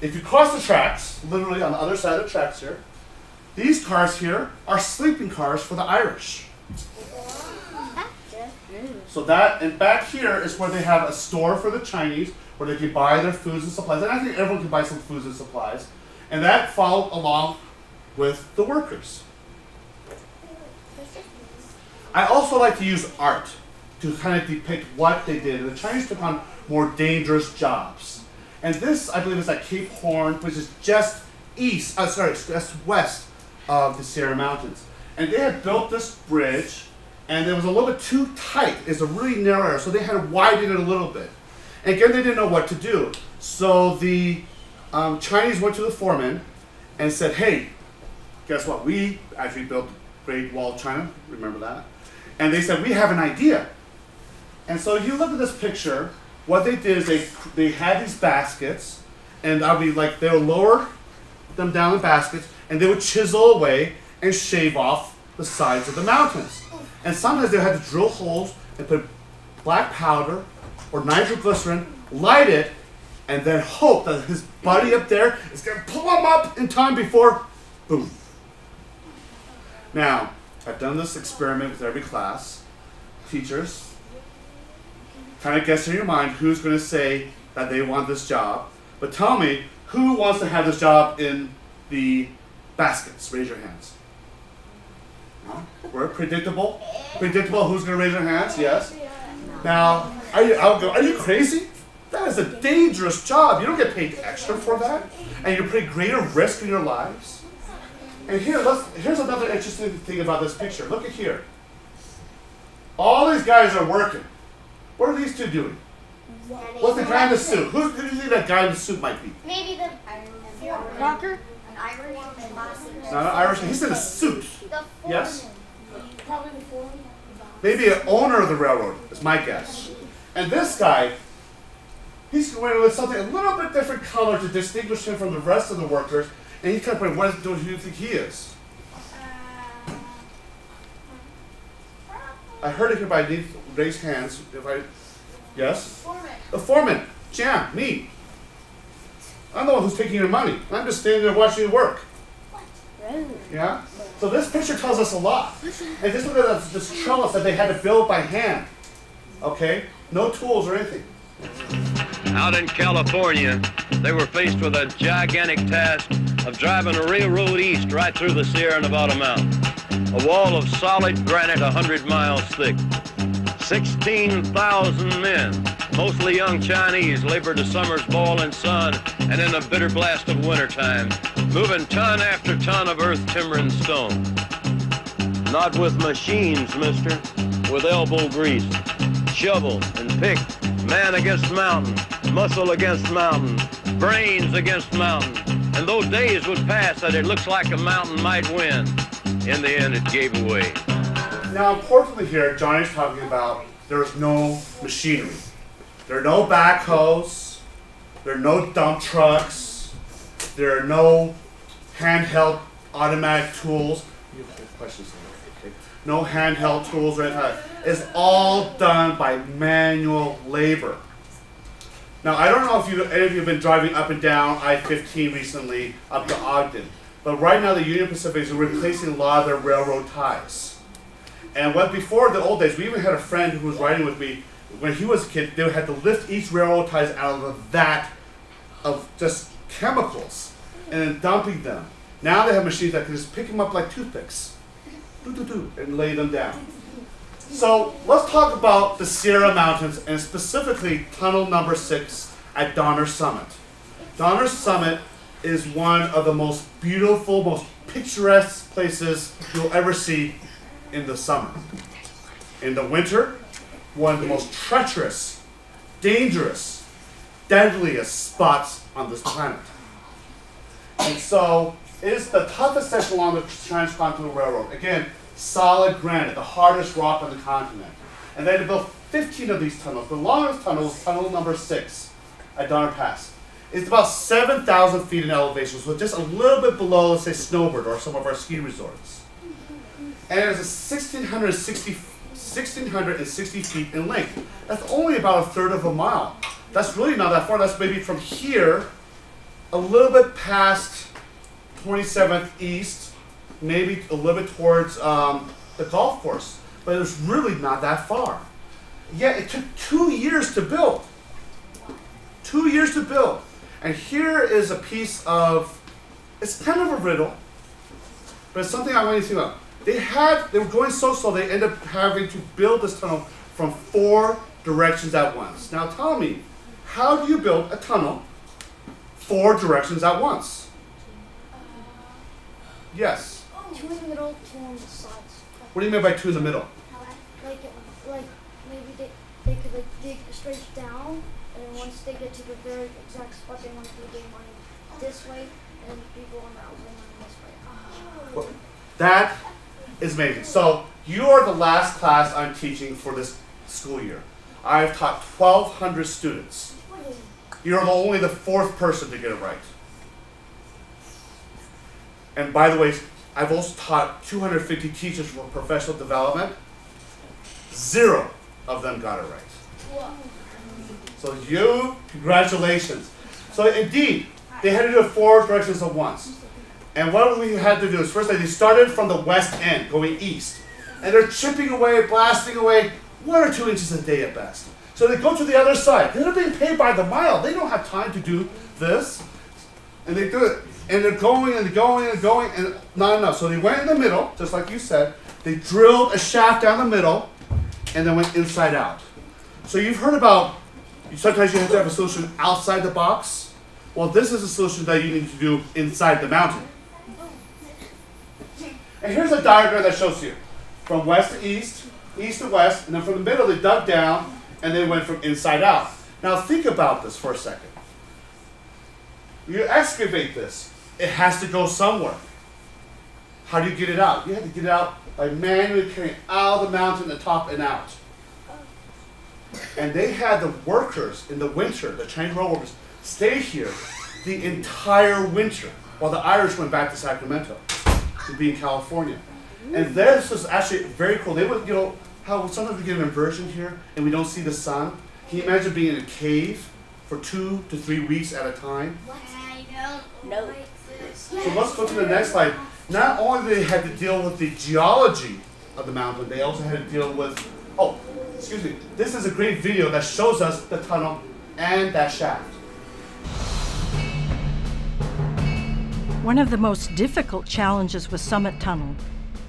If you cross the tracks, literally on the other side of the tracks here, these cars here are sleeping cars for the Irish. So that, and back here is where they have a store for the Chinese, where they can buy their foods and supplies. And I think everyone can buy some foods and supplies. And that followed along with the workers. I also like to use art to kind of depict what they did. And the Chinese took on more dangerous jobs. And this, I believe, is at Cape Horn, which is just west of the Sierra Mountains. And they had built this bridge, and it was a little bit too tight. It's a really narrow area, so they had to widen it a little bit. And again, they didn't know what to do. So the Chinese went to the foreman and said, hey, guess what? We actually built the Great Wall of China. Remember that? And they said, we have an idea. And so you look at this picture, what they did is they had these baskets, and I would be like, they would lower them down in baskets, and they would chisel away and shave off the sides of the mountains. And sometimes they had to drill holes and put black powder or nitroglycerin, light it, and then hope that his buddy up there is going to pull him up in time before, boom. Now, I've done this experiment with every class. Teachers, kind of guess in your mind who's going to say that they want this job. But tell me, who wants to have this job in the baskets? Raise your hands. No? We're predictable. Predictable. Who's going to raise their hands? Yes. Now, are you crazy? That is a dangerous job. You don't get paid extra for that, and you put greater risk in your lives. And here's another interesting thing about this picture. Look at here. All these guys are working. What are these two doing? What's the guy in the suit? Who do you think that guy in the suit might be? Maybe the Rocker? an Irish boss. Not an Irish. He's in a suit. Yes? Probably the foreman. Maybe an owner of the railroad is my guess. And this guy, he's wearing with something a little bit different color to distinguish him from the rest of the workers. And he's kind of putting, what do you think he is? I heard it here, but I need to raise hands. Yes? Foreman. The foreman. Chang, me. I'm the one who's taking your money. I'm just standing there watching you work. Yeah? So this picture tells us a lot. And just look at this trellis that they had to build by hand. Okay? No tools or anything. Out in California, they were faced with a gigantic task of driving a railroad east right through the Sierra Nevada mountains. A wall of solid granite 100 miles thick. 16,000 men, mostly young Chinese, labored a summer's boiling sun and in a bitter blast of wintertime, moving ton after ton of earth, timber, and stone. Not with machines, mister, with elbow grease, shovel and pick, man against mountain, muscle against mountain, brains against mountain. And those days would pass that it looks like a mountain might win. In the end, it gave away. Now, importantly here, Johnny's talking about there's no machinery. There are no backhoes. There are no dump trucks. There are no handheld automatic tools. You have questions? Okay. No handheld tools or anything like that. It's all done by manual labor. Now, I don't know if any of you have been driving up and down I-15 recently up to Ogden, but right now the Union Pacific is replacing a lot of their railroad ties. And before the old days, we even had a friend who was riding with me. When he was a kid, they had to lift each railroad ties out of a vat of just chemicals and then dumping them. Now they have machines that can just pick them up like toothpicks, and lay them down. So let's talk about the Sierra Mountains and specifically tunnel number 6 at Donner Summit. Donner Summit is one of the most beautiful, most picturesque places you'll ever see in the summer. In the winter, one of the most treacherous, dangerous, deadliest spots on this planet. And so it is the toughest section along the Transcontinental Railroad. Again, solid granite, the hardest rock on the continent. And they had to build 15 of these tunnels. The longest tunnel is tunnel number 6 at Donner Pass. It's about 7,000 feet in elevation, so just a little bit below, let's say, Snowbird or some of our ski resorts. And it's 1,660 feet in length. That's only about a third of a mile. That's really not that far. That's maybe from here, a little bit past 27th East, maybe a little bit towards the golf course. But it was really not that far. Yet it took 2 years to build. 2 years to build. And here is a piece of, it's kind of a riddle, but it's something I want you to think about. They were going so slow, they ended up having to build this tunnel from 4 directions at once. Now tell me, how do you build a tunnel 4 directions at once? Yes. 2 in the middle, 2 on the sides. What do you mean by 2 in the middle? Like maybe they could dig straight down, and then once they get to the very exact spot they want to do, they want to this way, and people on the outside went this way. Well, that is amazing. So you are the last class I'm teaching for this school year. I've taught 1,200 students. You're only the 4th person to get it right. And by the way, I've also taught 250 teachers for professional development. 0 of them got it right. So you, congratulations. So indeed, they had to do it 4 directions at once. And what we had to do is first they started from the west end, going east. And they're chipping away, blasting away, 1 or 2 inches a day at best. So they go to the other side. They're being paid by the mile. They don't have time to do this. And they do it. And they're going and going and going, and not enough. So they went in the middle, just like you said. They drilled a shaft down the middle, and then went inside out. So you've heard about, sometimes you have to have a solution outside the box. Well, this is a solution that you need to do inside the mountain. And here's a diagram that shows you. From west to east to west, and then from the middle they dug down, and they went from inside out. Now think about this for a second. You excavate this. It has to go somewhere. How do you get it out? You have to get it out by manually carrying out of the mountain, the top and out. And they had the workers in the winter, the Chinese railroad workers, stay here the entire winter while the Irish went back to Sacramento to be in California. And this was actually very cool. They would, how sometimes we get an inversion here and we don't see the sun. Can you imagine being in a cave for 2 to 3 weeks at a time? I don't like this. So let's go to the next slide. Not only did they have to deal with the geology of the mountain, they also had to deal with, excuse me, this is a great video that shows us the tunnel and that shaft. One of the most difficult challenges was Summit Tunnel.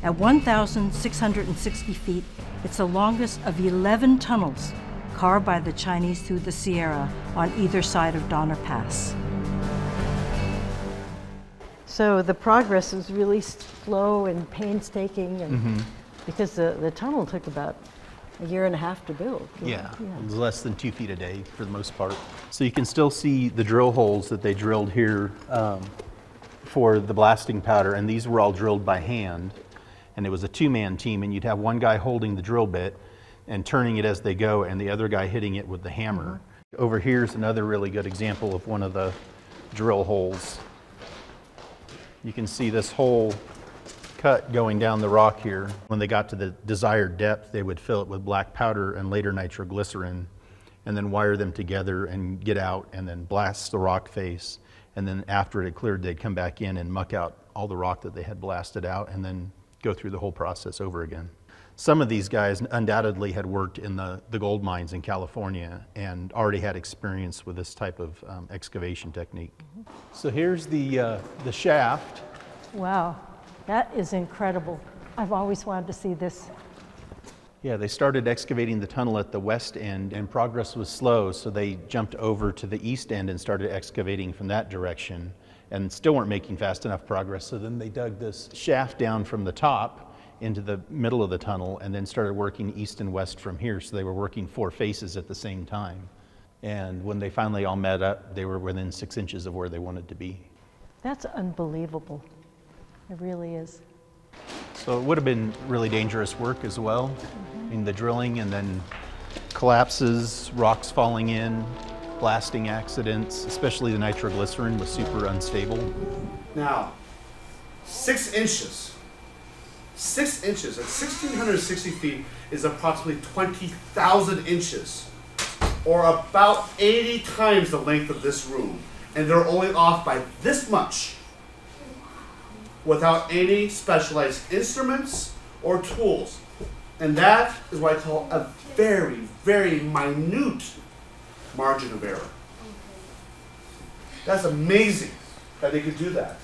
At 1,660 feet, it's the longest of 11 tunnels carved by the Chinese through the Sierra on either side of Donner Pass. So the progress was really slow and painstaking, and because the tunnel took about a year and a half to build. Yeah, it was less than 2 feet a day for the most part. So you can still see the drill holes that they drilled here for the blasting powder, and these were all drilled by hand. And it was a 2-man team, and you'd have one guy holding the drill bit and turning it as they go, and the other guy hitting it with the hammer. Over here's another really good example of one of the drill holes. You can see this whole cut going down the rock here. When they got to the desired depth, they would fill it with black powder and later nitroglycerin, and then wire them together and get out and then blast the rock face. And then after it had cleared, they'd come back in and muck out all the rock that they had blasted out and then go through the whole process over again. Some of these guys undoubtedly had worked in the gold mines in California and already had experience with this type of excavation technique. So here's the shaft. Wow, that is incredible. I've always wanted to see this. Yeah, they started excavating the tunnel at the west end and progress was slow, so they jumped over to the east end and started excavating from that direction and still weren't making fast enough progress. So then they dug this shaft down from the top into the middle of the tunnel and then started working east and west from here. So they were working 4 faces at the same time. And when they finally all met up, they were within 6 inches of where they wanted to be. That's unbelievable. It really is. So it would have been really dangerous work as well. In the drilling and then collapses, rocks falling in, blasting accidents, especially the nitroglycerin was super unstable. Now, 6 inches. 6 inches at 1,660 feet is approximately 20,000 inches, or about 80 times the length of this room. And they're only off by this much without any specialized instruments or tools. And that is what I call a very, very minute margin of error. That's amazing that they could do that.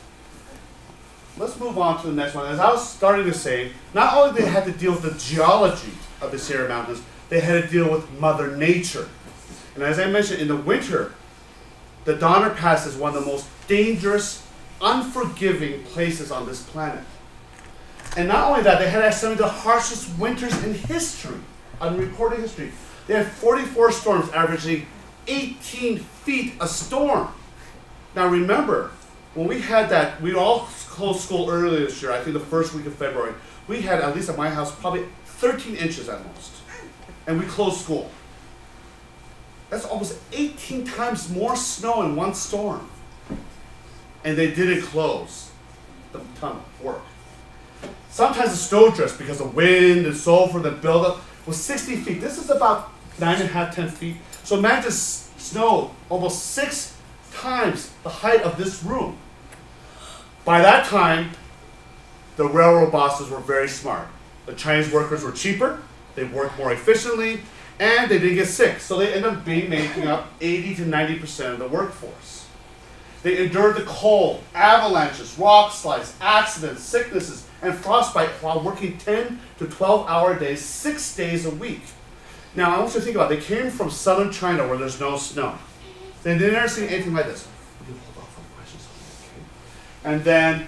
Let's move on to the next one. As I was starting to say, not only did they have to deal with the geology of the Sierra Mountains, they had to deal with Mother Nature. And as I mentioned, in the winter, the Donner Pass is one of the most dangerous, unforgiving places on this planet. And not only that, they had some of the harshest winters in history, on recorded history. They had 44 storms averaging 18 feet a storm. Now remember, when we had that, we all closed school early this year, I think the first week of February. We had, at least at my house, probably 13 inches at most. And we closed school. That's almost 18 times more snow in one storm. And they didn't close the tunnel work. Sometimes the snowdrifts, because of wind and so forth, the buildup was 60 feet. This is about 9.5, 10 feet. So imagine snow almost 6 times the height of this room. By that time, the railroad bosses were very smart. The Chinese workers were cheaper, they worked more efficiently, and they didn't get sick. So they ended up making up 80 to 90% of the workforce. They endured the cold, avalanches, rock slides, accidents, sicknesses, and frostbite while working 10 to 12-hour days, 6 days a week. Now, I want you to think about it. They came from southern China where there's no snow. They didn't ever see anything like this. And then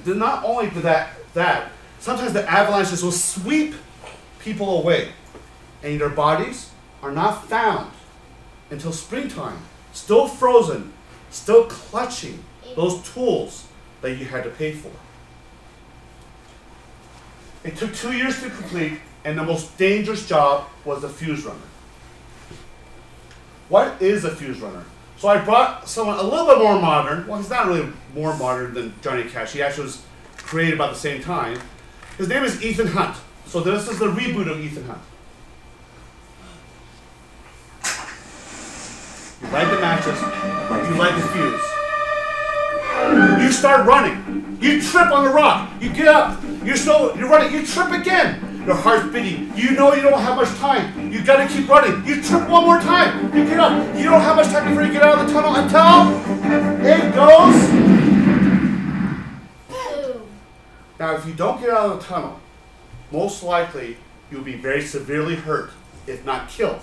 not only did that, sometimes the avalanches will sweep people away. And their bodies are not found until springtime, still frozen, still clutching those tools that you had to pay for. It took 2 years to complete, and the most dangerous job was the fuse runner. What is a fuse runner? So I brought someone a little bit more modern. Well, he's not really more modern than Johnny Cash. He actually was created about the same time. His name is Ethan Hunt. So this is the reboot of Ethan Hunt. You light the matches, you light the fuse. You start running. You trip on the rock. You get up. You're running. You trip again. Your heart's beating. You know you don't have much time. You gotta keep running. You trip one more time. You get up. You don't have much time before you get out of the tunnel until it goes. Boom. Now, if you don't get out of the tunnel, most likely you'll be very severely hurt, if not killed.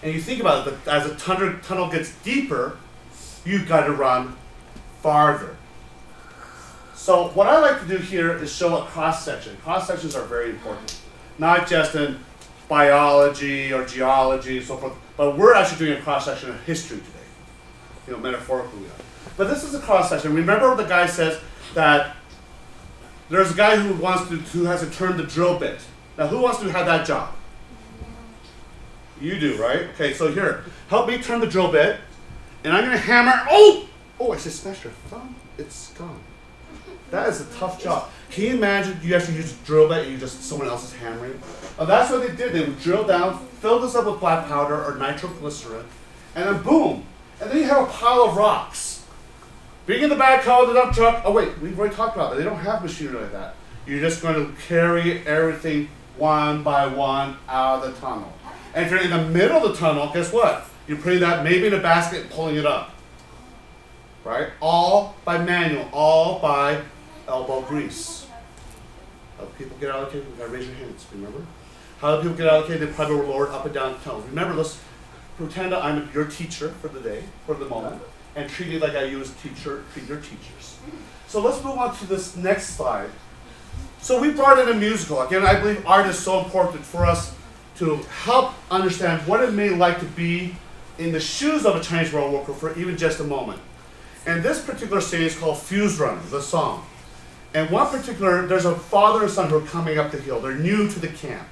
And you think about it, as the tunnel gets deeper, you've got to run farther. So what I like to do here is show a cross-section. Cross-sections are very important, not just in biology or geology and so forth, but we're actually doing a cross-section of history today, metaphorically. But this is a cross-section. Remember the guy says that there's a guy who has to turn the drill bit. Now, who wants to have that job? You do, right? Okay, so here, help me turn the drill bit, and I'm going to hammer. Oh, I just smashed your thumb. It's gone. That is a tough job. Can you imagine you actually use a drill bit and someone else is hammering? Oh, that's what they did. They would drill down, fill this up with black powder or nitroglycerin, and then boom. And then you have a pile of rocks. Bring in the backhoe, the dump truck. Oh wait, we've already talked about that. They don't have machinery like that. You're just going to carry everything one by one out of the tunnel. And if you're in the middle of the tunnel, guess what? You're putting that maybe in a basket and pulling it up. Right? All by manual, all by elbow grease. How do people get allocated? You gotta raise your hands, remember? How do people get allocated? They probably were lowered up and down the tunnel. Remember, let's pretend that I'm your teacher for the day, for the moment, and treat it like I use teacher, treat your teachers. So let's move on to this next slide. So we brought in a musical. Again, I believe art is so important for us to help understand what it may like to be in the shoes of a Chinese railroad worker for even just a moment. And this particular scene is called Fuse Runner, the song. And one particular, there's a father and son who are coming up the hill. They're new to the camp.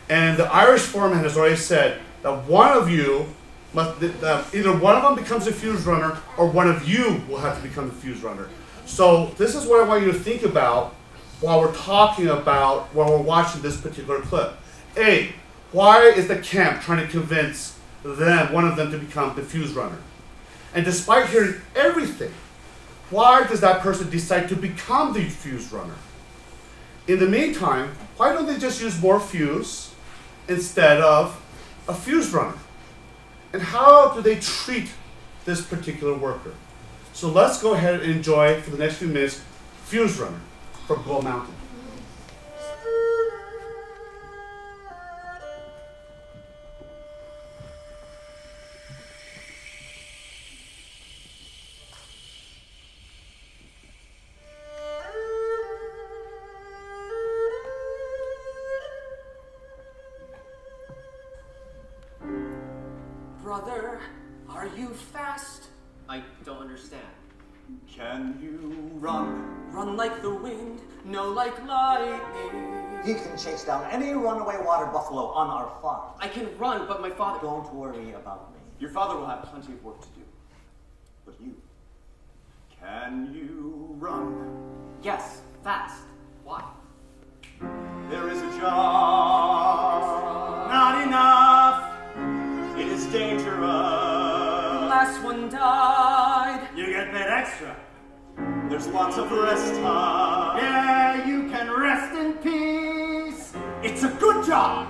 And the Irish foreman has already said that one of you, either one of them becomes a fuse runner or one of you will have to become the fuse runner. So this is what I want you to think about while we're talking about, while we're watching this particular clip. A, why is the camp trying to convince one of them to become the fuse runner? And despite hearing everything, why does that person decide to become the fuse runner? In the meantime, why don't they just use more fuse instead of a fuse runner? And how do they treat this particular worker? So let's go ahead and enjoy, for the next few minutes, Fuse Runner from Gold Mountain. Brother, are you fast? I don't understand. Can you run? Run like the wind, no like lightning. He can chase down any runaway water buffalo on our farm. I can run, but my father... Don't worry about me. Your father will have plenty of work to do. But you, can you run? Yes, fast. Why? There is a job. Not enough. It is dangerous. Last one died. You get paid extra. There's lots of rest time. Yeah, you can rest in peace. It's a good job,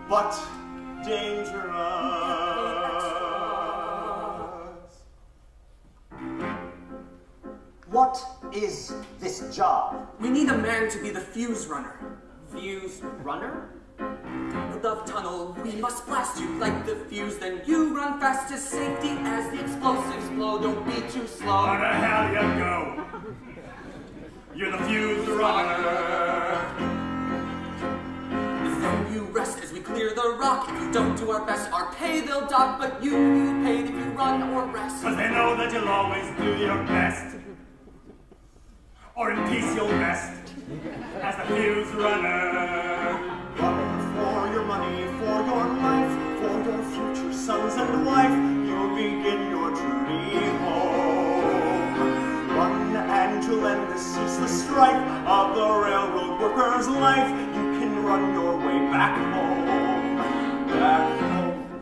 but dangerous. What is this job? We need a man to be the fuse runner. Fuse runner? The tunnel, we must blast you like the fuse. Then you run fast to safety as the explosives blow. Don't be too slow. Where the hell you go? You're the fuse runner. Then you rest as we clear the rock. If you don't do our best, our pay they'll dock. But you paid if you run or rest. Cause they know that you'll always do your best. Or in peace you'll rest as the fuse runner. Run for your money, for your life, for your future sons and wife. You'll begin your journey home. Run and you'll end the ceaseless strife of the railroad worker's life. You can run your way back home. Back home.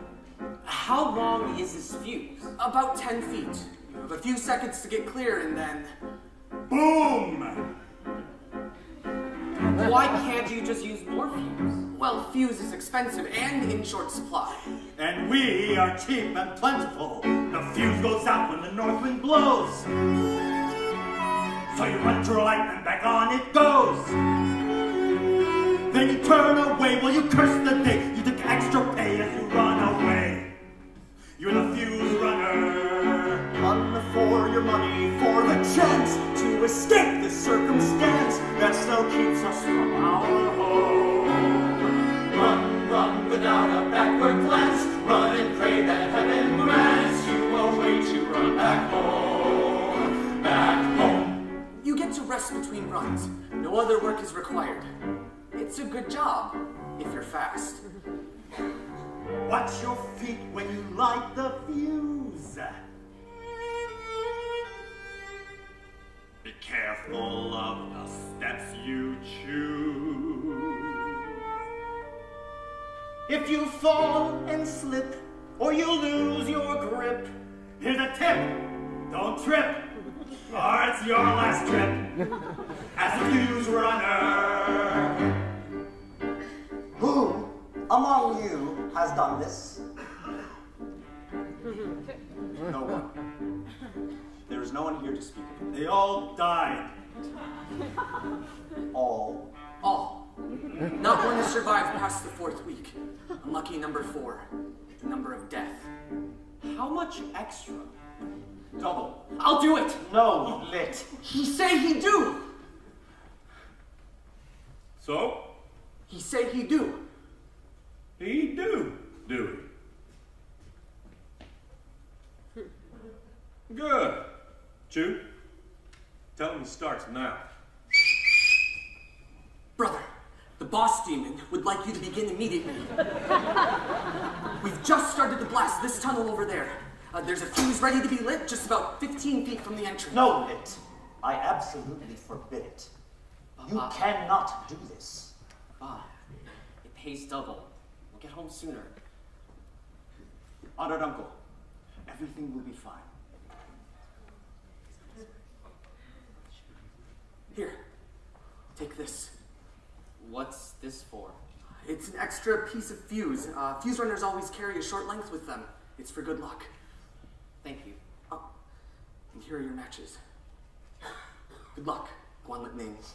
How long is this fuse? About 10 feet. You have a few seconds to get clear and then... Boom! Why can't you just use more fuse? Well, fuse is expensive and in short supply. And we are cheap and plentiful. The fuse goes out when the north wind blows. So you run to a light and back on it goes. Then you turn away while you curse the day. You take extra pay as you run away. You're the fuse runner. Run for your money, for the chance to escape this circumstance that still keeps us from our home. Run, run without a backward glance. Run and pray that heaven grants you a way to run back home. Back home. You get to rest between runs. No other work is required. It's a good job, if you're fast. Watch your feet when you light the fuse. Be careful of the steps you choose. If you fall and slip, or you lose your grip, here's a tip: don't trip, or it's your last trip as a fuse runner. Who among you has done this? No one. There is no one here to speak of it. They all died. All. All. Not one has survived past the 4th week. Unlucky number 4, the number of death. How much extra? Double. I'll do it! No, lit. He say he do! So? He say he do. He do it. Good. Chew, tell him he starts now. Brother, the boss demon would like you to begin immediately. We've just started to blast this tunnel over there. There's a fuse ready to be lit just about 15 feet from the entrance. No, lit. I absolutely forbid it. You cannot do this. It pays double. We'll get home sooner. Honored uncle, everything will be fine. Here, take this. What's this for? It's an extra piece of fuse. Fuse runners always carry a short length with them. It's for good luck. Thank you. Oh, and here are your matches. Good luck. Go on, lit names.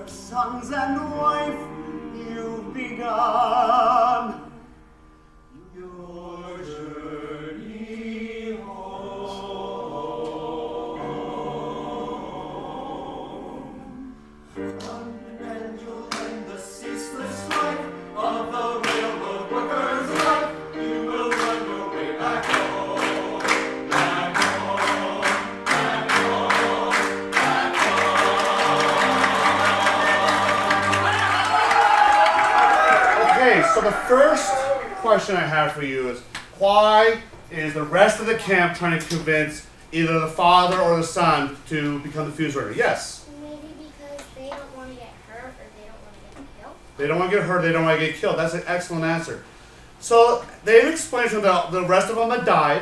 sons and wife you've begun. Your journey home. And you'll end the ceaseless life of the railroad worker's life. You will run your way back home. Back home, back home, back home. Okay, so the first question I have for you is, why is the rest of the camp trying to convince either the father or the son to become the fuse runner? Yes. Maybe because they don't want to get hurt or they don't want to get killed. They don't want to get hurt, they don't want to get killed. That's an excellent answer. So they've explained to them that the rest of them had died.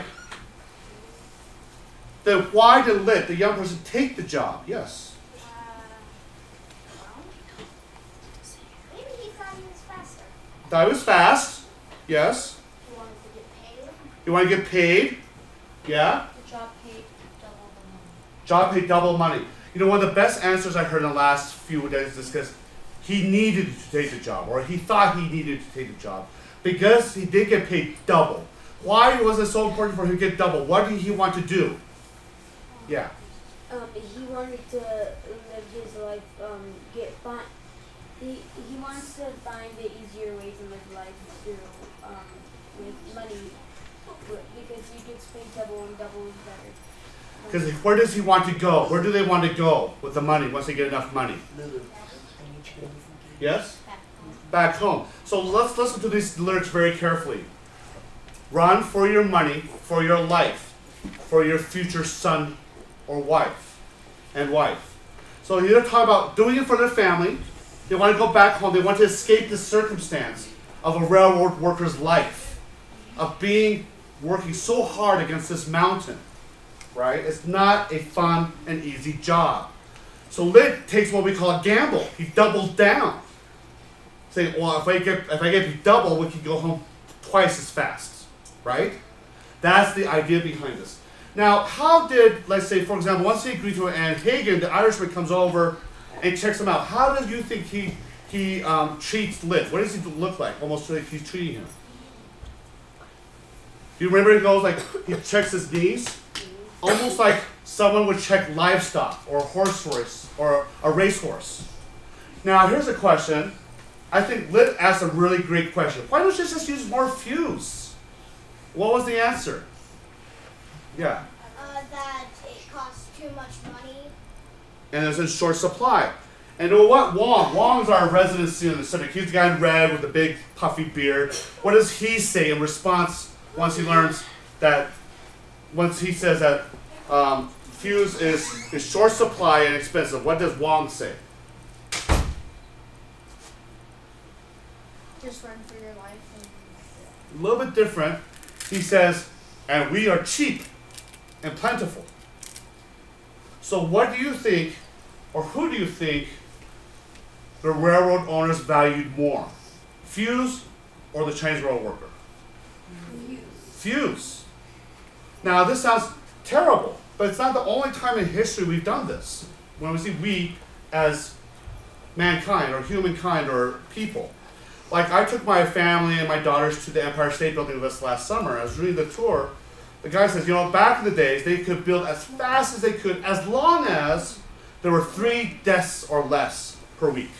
Then why did Lit, the young person, take the job? Yes. Well, maybe he thought he was faster. Thought he was fast. Yes. He wanted to get paid. You want to get paid? Yeah. The job paid double the money. Job paid double money. You know, one of the best answers I heard in the last few days is because he needed to take the job, or he thought he needed to take the job, because he did get paid double. Why was it so important for him to get double? What did he want to do? Yeah. He wanted to live his life, he wants to find the easier way to live life through, with money, because he gets paid double and double is better. Because where does he want to go? Where do they want to go with the money once they get enough money? Yes? Back home. So let's listen to these lyrics very carefully. Run for your money, for your life, for your future son or wife and wife. So they're talking about doing it for their family. They want to go back home. They want to escape the circumstance of a railroad worker's life, of working so hard against this mountain, right? It's not a fun and easy job. So Lit takes what we call a gamble. He doubles down, saying, well, if I get paid double, we can go home twice as fast, right? That's the idea behind this. Now, how did, let's say, for example, once he agreed to it, and Hagen, the Irishman, comes over and checks him out. How do you think he treats Lit? What does he look like? Almost like he's treating him. Do you remember he goes like, he checks his knees? Almost like someone would check livestock or a horse race or a racehorse. Now, here's a question. I think Lit asked a really great question. Why don't you just use more fuse? What was the answer? Yeah. That it costs too much money. And it's in short supply. And you know what? Wong's our resident student in the subject. He's the guy in red with the big puffy beard. What does he say in response once he learns that, once he says that fuse is short supply and expensive? What does Wong say? Just run for your life. A little bit different. He says, and we are cheap and plentiful. So what do you think, or who do you think the railroad owners valued more? Fuse or the Chinese railroad worker? Fuse. Now this sounds terrible, but it's not the only time in history we've done this. When we see we as mankind or humankind or people. Like I took my family and my daughters to the Empire State Building this last summer. I was reading the tour. The guy says, you know, back in the days, they could build as fast as they could, as long as there were 3 deaths or less per week.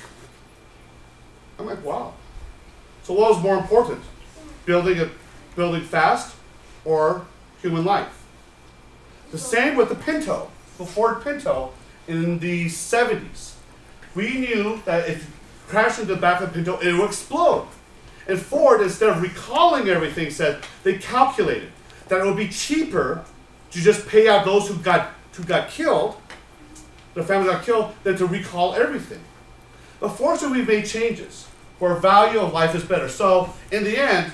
I'm like, wow. So what was more important? Building fast or human life? The same with the Pinto, the Ford Pinto in the 70s. We knew that if you crashed into the back of the Pinto, it would explode. And Ford, instead of recalling everything, said they calculated that it would be cheaper to just pay out those who got killed, their family got killed, than to recall everything. But fortunately, we've made changes where value of life is better. So in the end,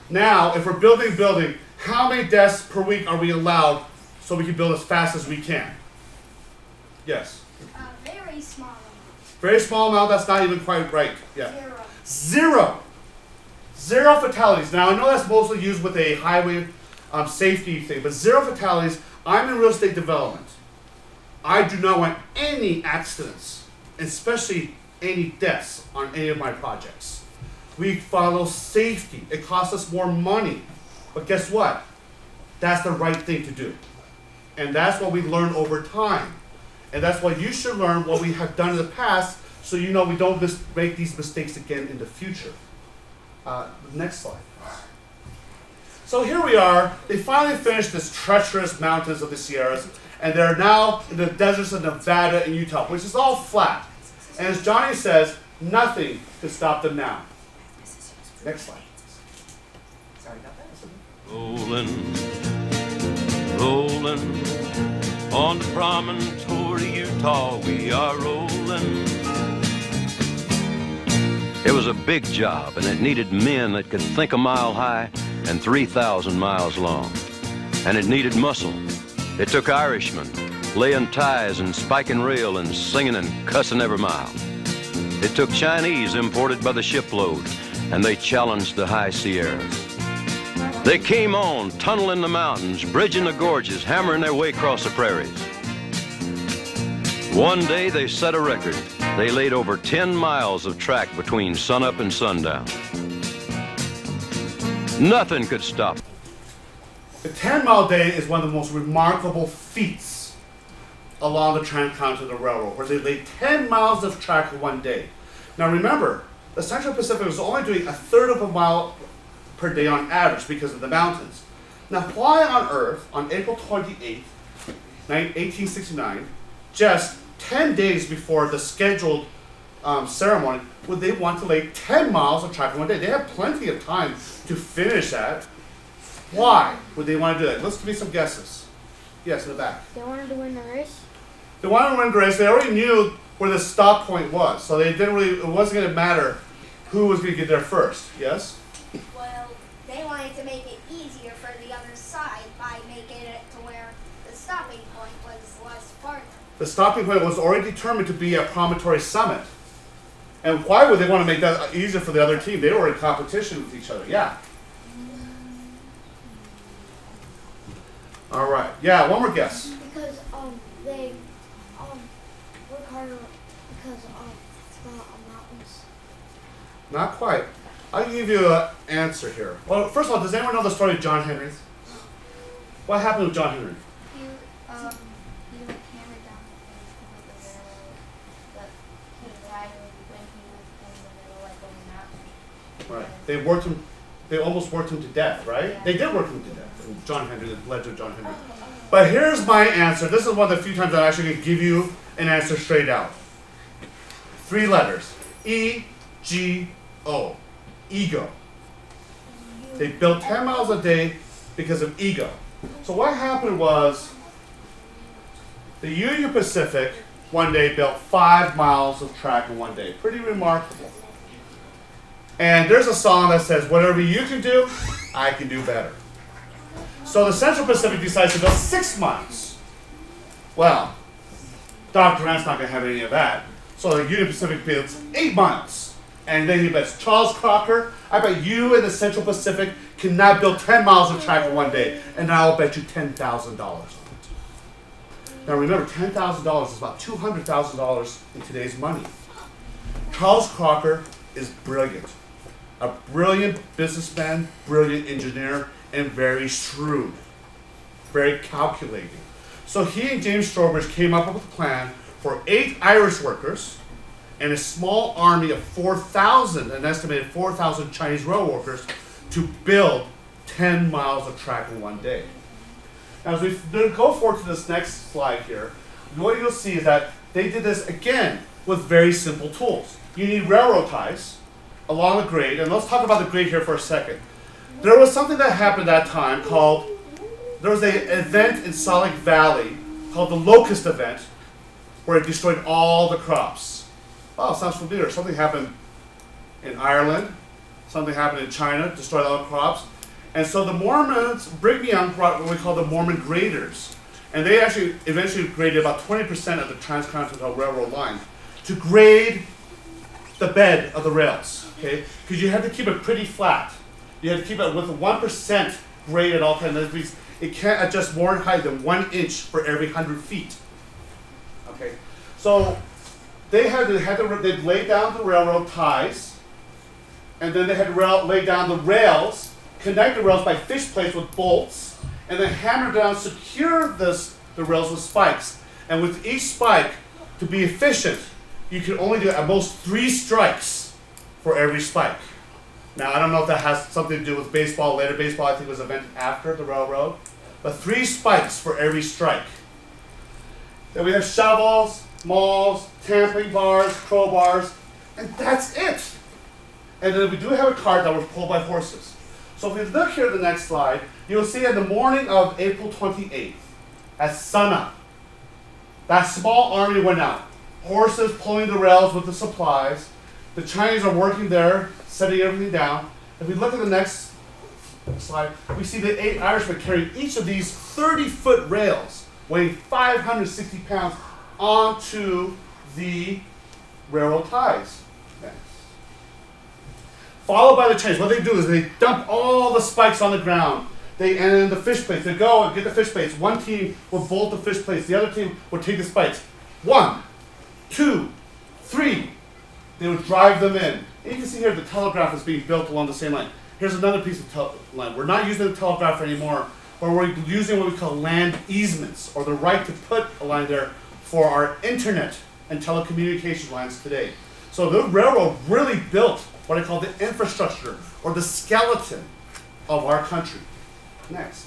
now, if we're building, how many deaths per week are we allowed so we can build as fast as we can? Yes? A very small amount. Very small amount, that's not even quite right. Yeah. 0. 0 fatalities. Now, I know that's mostly used with a highway safety thing, but 0 fatalities. I'm in real estate development. I do not want any accidents, especially any deaths on any of my projects. We follow safety. It costs us more money. But guess what? That's the right thing to do. And that's what we learn over time. And that's why you should learn what we have done in the past so you know we don't make these mistakes again in the future. Next slide. So here we are. They finally finished this treacherous mountains of the Sierras, and they're now in the deserts of Nevada and Utah, which is all flat. And as Johnny says, nothing can stop them now. Next slide. Sorry about that. Rolling, rolling, on the promontory Utah we are rolling. It was a big job, and it needed men that could think a mile high and 3,000 miles long. And it needed muscle. It took Irishmen laying ties and spiking rail and singing and cussing every mile. It took Chinese imported by the shipload, and they challenged the high Sierras. They came on, tunneling the mountains, bridging the gorges, hammering their way across the prairies. One day they set a record. They laid over 10 miles of track between sunup and sundown. Nothing could stop. The 10-mile day is one of the most remarkable feats along the Transcontinental Railroad, where they laid 10 miles of track in one day. Now remember, the Central Pacific was only doing 1/3 of a mile per day on average because of the mountains. Now why on earth, on April 28th, 1869, just 10 days before the scheduled ceremony, would they want to lay 10 miles of track in one day? They have plenty of time to finish that. Why would they want to do that? Let's give me some guesses. Yes, in the back. They wanted to win the race? They wanted to win the race. They already knew where the stop point was, so they didn't really, it wasn't going to matter who was going to get there first. Yes? Well, they wanted to make it easier for the other side by making it to where the stopping point was less farther. The stopping point was already determined to be a promontory summit. And why would they want to make that easier for the other team? They were in competition with each other. Yeah. All right. Yeah, one more guess. Because they work harder because it's not mountains. Not quite. I'll give you an answer here. Well, first of all, does anyone know the story of John Henry? What happened with John Henry? He went hammered down the face but he died when he was in the middle of the mountain. Right. They almost worked him to death, right? Yeah. They did work him to death. John Henry, the legend of John Henry. But here's my answer. This is one of the few times I'm actually going to give you an answer straight out. 3 letters. E-G-O. Ego. They built 10 miles a day because of ego. So what happened was the Union Pacific one day built 5 miles of track in one day. Pretty remarkable. And there's a song that says, whatever you can do, I can do better. So the Central Pacific decides to build 6 miles. Well, Dr. Grant's not going to have any of that. So the Union Pacific builds 8 miles. And then he bets Charles Crocker, I bet you in the Central Pacific cannot build 10 miles of track in one day. And I'll bet you $10,000 on it. Now remember, $10,000 is about $200,000 in today's money. Charles Crocker is brilliant. A brilliant businessman, brilliant engineer, and very shrewd, very calculating. So he and James Strobridge came up with a plan for 8 Irish workers and a small army of 4,000, an estimated 4,000 Chinese rail workers, to build 10 miles of track in one day. Now as we go forward to this next slide here, what you'll see is that they did this again with very simple tools. You need railroad ties along the grade, and let's talk about the grade here for a second. There was something that happened at that time called, there was an event in Salt Lake Valley called the Locust Event, where it destroyed all the crops. Oh, sounds familiar. Something happened in Ireland, something happened in China, destroyed all the crops. And so the Mormons, Brigham Young brought what we call the Mormon graders. And they actually eventually graded about 20% of the Transcontinental Railroad line to grade the bed of the rails, okay? Because you had to keep it pretty flat. You had to keep it with a 1% grade at all times. That means it can't adjust more in height than 1 inch for every 100 feet. Okay, so they'd lay down the railroad ties, and then they had to lay down the rails, connect the rails by fish plates with bolts, and then hammer down, secure the rails with spikes. And with each spike, to be efficient, you can only do at most 3 strikes for every spike. Now, I don't know if that has something to do with baseball. Later baseball, I think, was invented after the railroad. But 3 spikes for every strike. Then we have shovels, mauls, tamping bars, crowbars, and that's it. And then we do have a cart that was pulled by horses. So if we look here at the next slide, you'll see in the morning of April 28th, at sunup, that small army went out. Horses pulling the rails with the supplies. The Chinese are working there, setting everything down. If we look at the next slide, we see the 8 Irishmen carrying each of these 30-foot rails, weighing 560 pounds, onto the railroad ties. Next. Followed by the Chinese. What they do is they dump all the spikes on the ground. And then the fish plates. They go and get the fish plates. One team will bolt the fish plates. The other team will take the spikes. 1, 2, 3. They would drive them in. And you can see here the telegraph is being built along the same line. Here's another piece of line. We're not using the telegraph anymore, but we're using what we call land easements, or the right to put a line there for our internet and telecommunication lines today. So the railroad really built what I call the infrastructure, or the skeleton of our country. Next.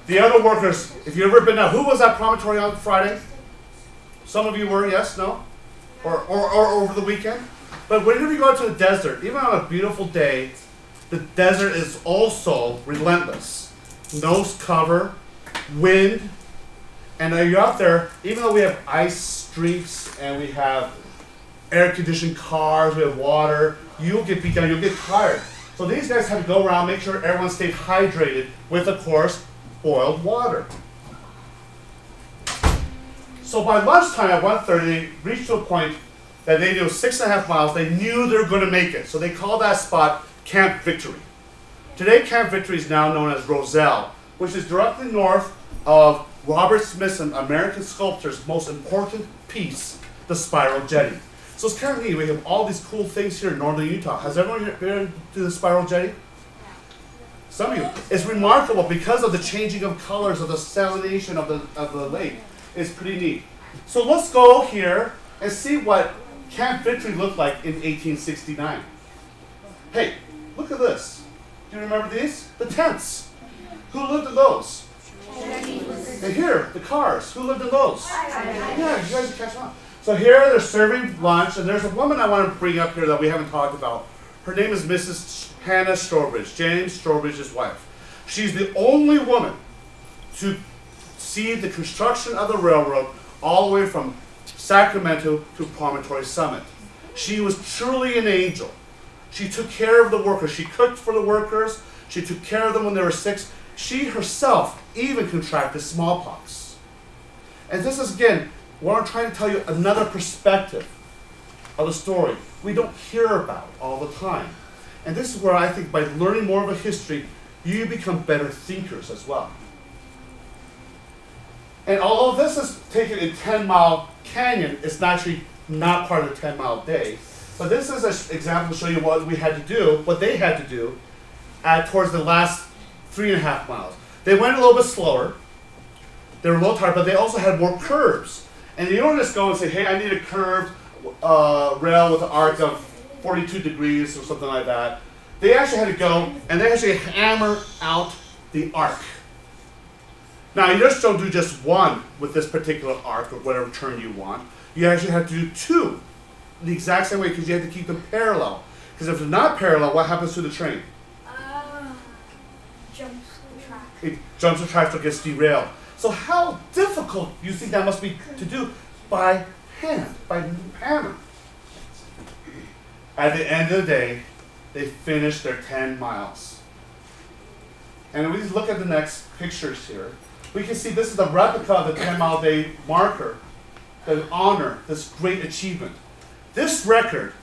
The other workers, if you've ever been out, who was at Promontory on Friday? Some of you were, yes, no? Or over the weekend? But whenever you go out to the desert, even on a beautiful day, the desert is also relentless. No cover, wind, and you're out there, even though we have ice streaks and we have air-conditioned cars, we have water, you'll get beat down, you'll get tired. So these guys had to go around, make sure everyone stayed hydrated with, of course, boiled water. So by lunchtime at 1:30, they reached to a point that they knew 6.5 miles. They knew they were going to make it. So they called that spot Camp Victory. Today, Camp Victory is now known as Roselle, which is directly north of Robert Smith's, an American sculptor's most important piece, the Spiral Jetty. So it's kind of neat. We have all these cool things here in northern Utah. Has everyone been to the Spiral Jetty? Some of you. It's remarkable because of the changing of colors of the salination of the lake. It's pretty neat. So let's go here and see what Camp Victory looked like in 1869. Hey, look at this. Do you remember these? The tents. Who lived in those? And here, the cars. Who lived in those? Yeah, you guys are catching on. So here they're serving lunch, and there's a woman I want to bring up here that we haven't talked about. Her name is Mrs. Hannah Strobridge, James Strobridge's wife. She's the only woman to see the construction of the railroad all the way from Sacramento to Promontory Summit. She was truly an angel. She took care of the workers. She cooked for the workers. She took care of them when they were sick. She herself even contracted smallpox. And this is, again, what I'm trying to tell you, another perspective of the story we don't hear about all the time. And this is where I think by learning more of a history, you become better thinkers as well. And although this is taken in 10 Mile Canyon, it's actually not part of the 10 Mile Day. But this is an example to show you what we had to do, what they had to do towards the last 3.5 miles. They went a little bit slower. They were a little tired, but they also had more curves. And you don't just go and say, hey, I need a curved rail with an arc of 42 degrees or something like that. They actually had to go and they actually hammer out the arc. Now, you just don't do just one with this particular arc or whatever turn you want. You actually have to do 2 the exact same way because you have to keep them parallel. Because if they're not parallel, what happens to the train? Jumps the track. It jumps the track so it gets derailed. So how difficult do you think that must be to do by hand, by hammer? At the end of the day, they finished their 10 miles. And we look at the next pictures here. We can see this is a replica of the 10 Mile Day marker that honor this great achievement. This record,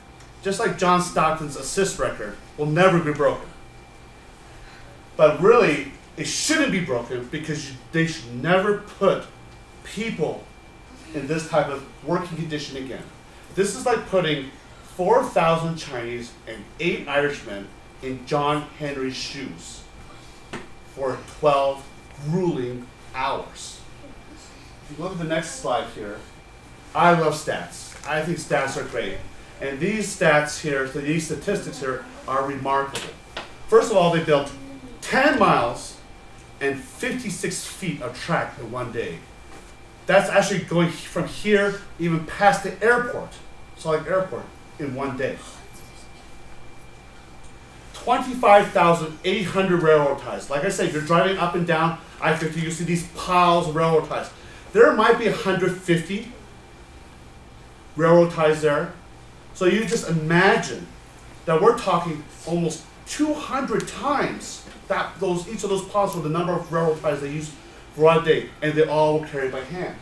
just like John Stockton's assist record, will never be broken. But really, it shouldn't be broken because they should never put people in this type of working condition again. This is like putting 4,000 Chinese and 8 Irishmen in John Henry's shoes for 12 grueling hours. If you look at the next slide here, I love stats. I think stats are great. And these stats here, so these statistics here, are remarkable. First of all, they built 10 miles and 56 feet of track in one day. That's actually going from here even past the airport, Salt Lake Airport, in one day. 25,800 railroad ties. Like I said, you're driving up and down I-50, you see these piles of railroad ties. There might be 150 railroad ties there. So you just imagine that we're talking almost 200 times each of those piles for the number of railroad ties they use for a day, and they all were carried by hand.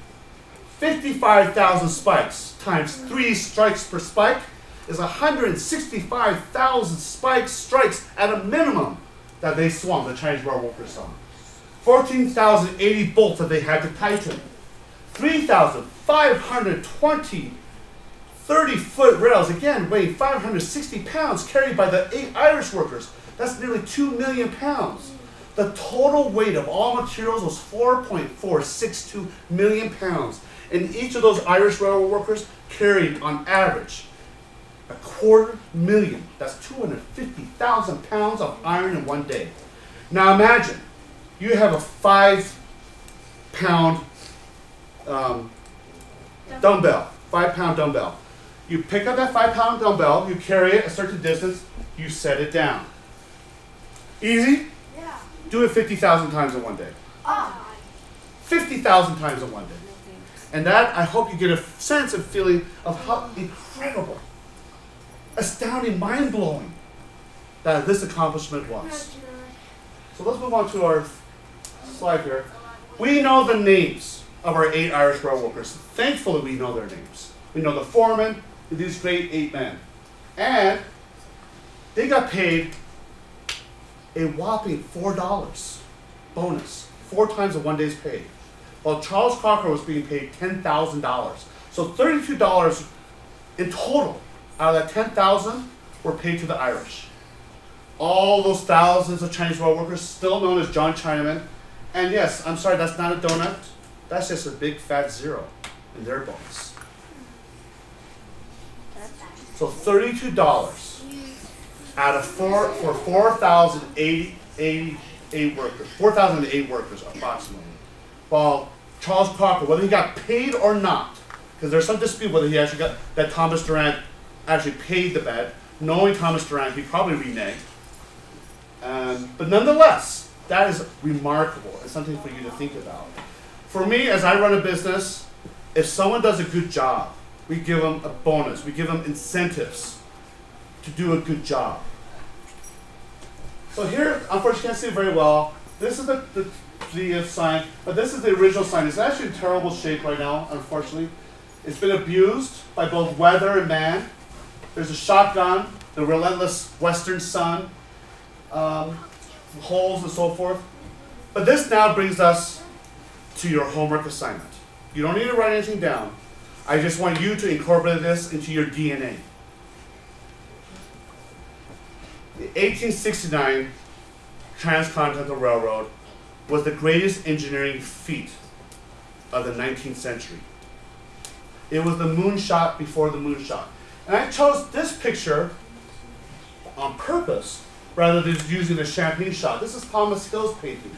55,000 spikes times 3 strikes per spike is 165,000 strikes at a minimum that they swung, the Chinese railroad workers swung. 14,080 bolts that they had to tighten. 3,520 30-foot rails, again weighing 560 pounds, carried by the 8 Irish workers. That's nearly 2 million pounds. The total weight of all materials was 4.462 million pounds. And each of those Irish railroad workers carried, on average, 250,000. That's 250,000 pounds of iron in one day. Now imagine, you have a 5-pound dumbbell, 5-pound dumbbell. You pick up that 5-pound dumbbell, you carry it a certain distance, you set it down. Easy? Yeah. Do it 50,000 times in one day. 50,000 times in one day. And that, I hope you get a sense and feeling of how incredible, astounding, mind-blowing that this accomplishment was. So let's move on to our slide here. We know the names of our 8 Irish railroad workers. Thankfully, we know their names. We know the foreman, these great 8 men. And they got paid a whopping $4 bonus, 4 times a one day's pay, while Charles Crocker was being paid $10,000. So $32 in total out of that $10,000 were paid to the Irish. All those thousands of Chinese railroad workers, still known as John Chinaman. And yes, I'm sorry, that's not a donut. That's just a big fat zero in their bonus. So $32 out of for 4,088 workers, 4,008 workers approximately. While Charles Crocker, whether he got paid or not, because there's some dispute whether he actually got, that Thomas Durant actually paid the bet. Knowing Thomas Durant, he probably reneged. But nonetheless, that is remarkable. It's something for you to think about. For me, as I run a business, if someone does a good job, we give them a bonus. We give them incentives to do a good job. So here, unfortunately, you can't see it very well. This is the sign, but this is the original sign. It's actually in terrible shape right now, unfortunately. It's been abused by both weather and man. There's a shotgun, the relentless western sun, holes and so forth. But this now brings us to your homework assignment. You don't need to write anything down. I just want you to incorporate this into your DNA. The 1869 Transcontinental Railroad was the greatest engineering feat of the 19th century. It was the moonshot before the moonshot. And I chose this picture on purpose rather than using the champagne shot. This is Thomas Hill's painting.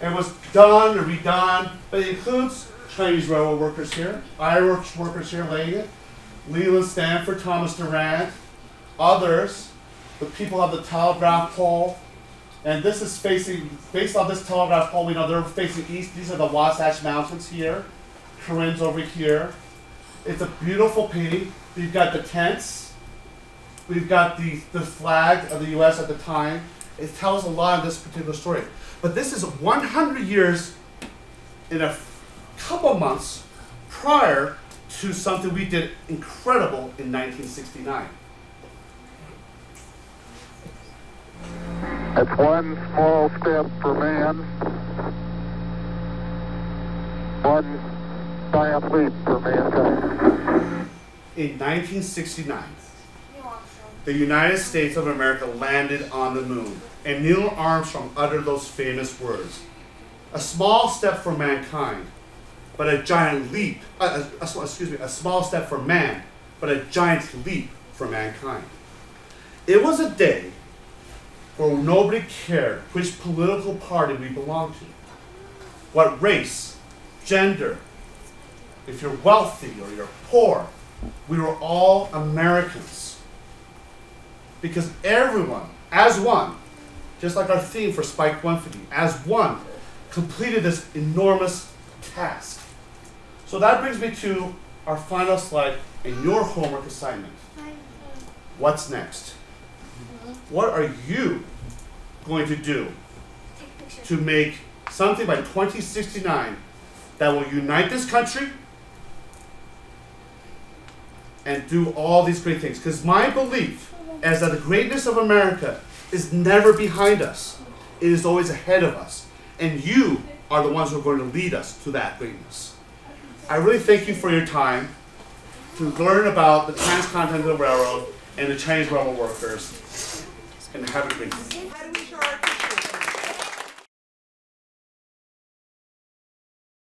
It was done or redone, but it includes Chinese railroad workers here, Irish workers here laying it, Leland Stanford, Thomas Durant, others, the people of the telegraph pole. And this is facing, based on this telegraph pole, we know they're facing east. These are the Wasatch Mountains here, Corinne's over here. It's a beautiful painting. We've got the tents. We've got the flag of the U.S. at the time. It tells a lot of this particular story. But this is 100 years in a couple months prior to something we did incredible in 1969. It's one small step for man, one giant leap for mankind. In 1969, the United States of America landed on the moon, and Neil Armstrong uttered those famous words: "A small step for mankind, but a giant leap." A small step for man, but a giant leap for mankind. It was a day where nobody cared which political party we belonged to, what race, gender, if you're wealthy or you're poor. We were all Americans. Because everyone, as one, just like our theme for Spike 150, as one, completed this enormous task. So that brings me to our final slide and your homework assignment. What's next? What are you going to do to make something by 2069 that will unite this country and do all these great things? Because my belief is that the greatness of America is never behind us. It is always ahead of us. And you are the ones who are going to lead us to that greatness. I really thank you for your time to learn about the Transcontinental Railroad and the Chinese railroad workers. And have a great day.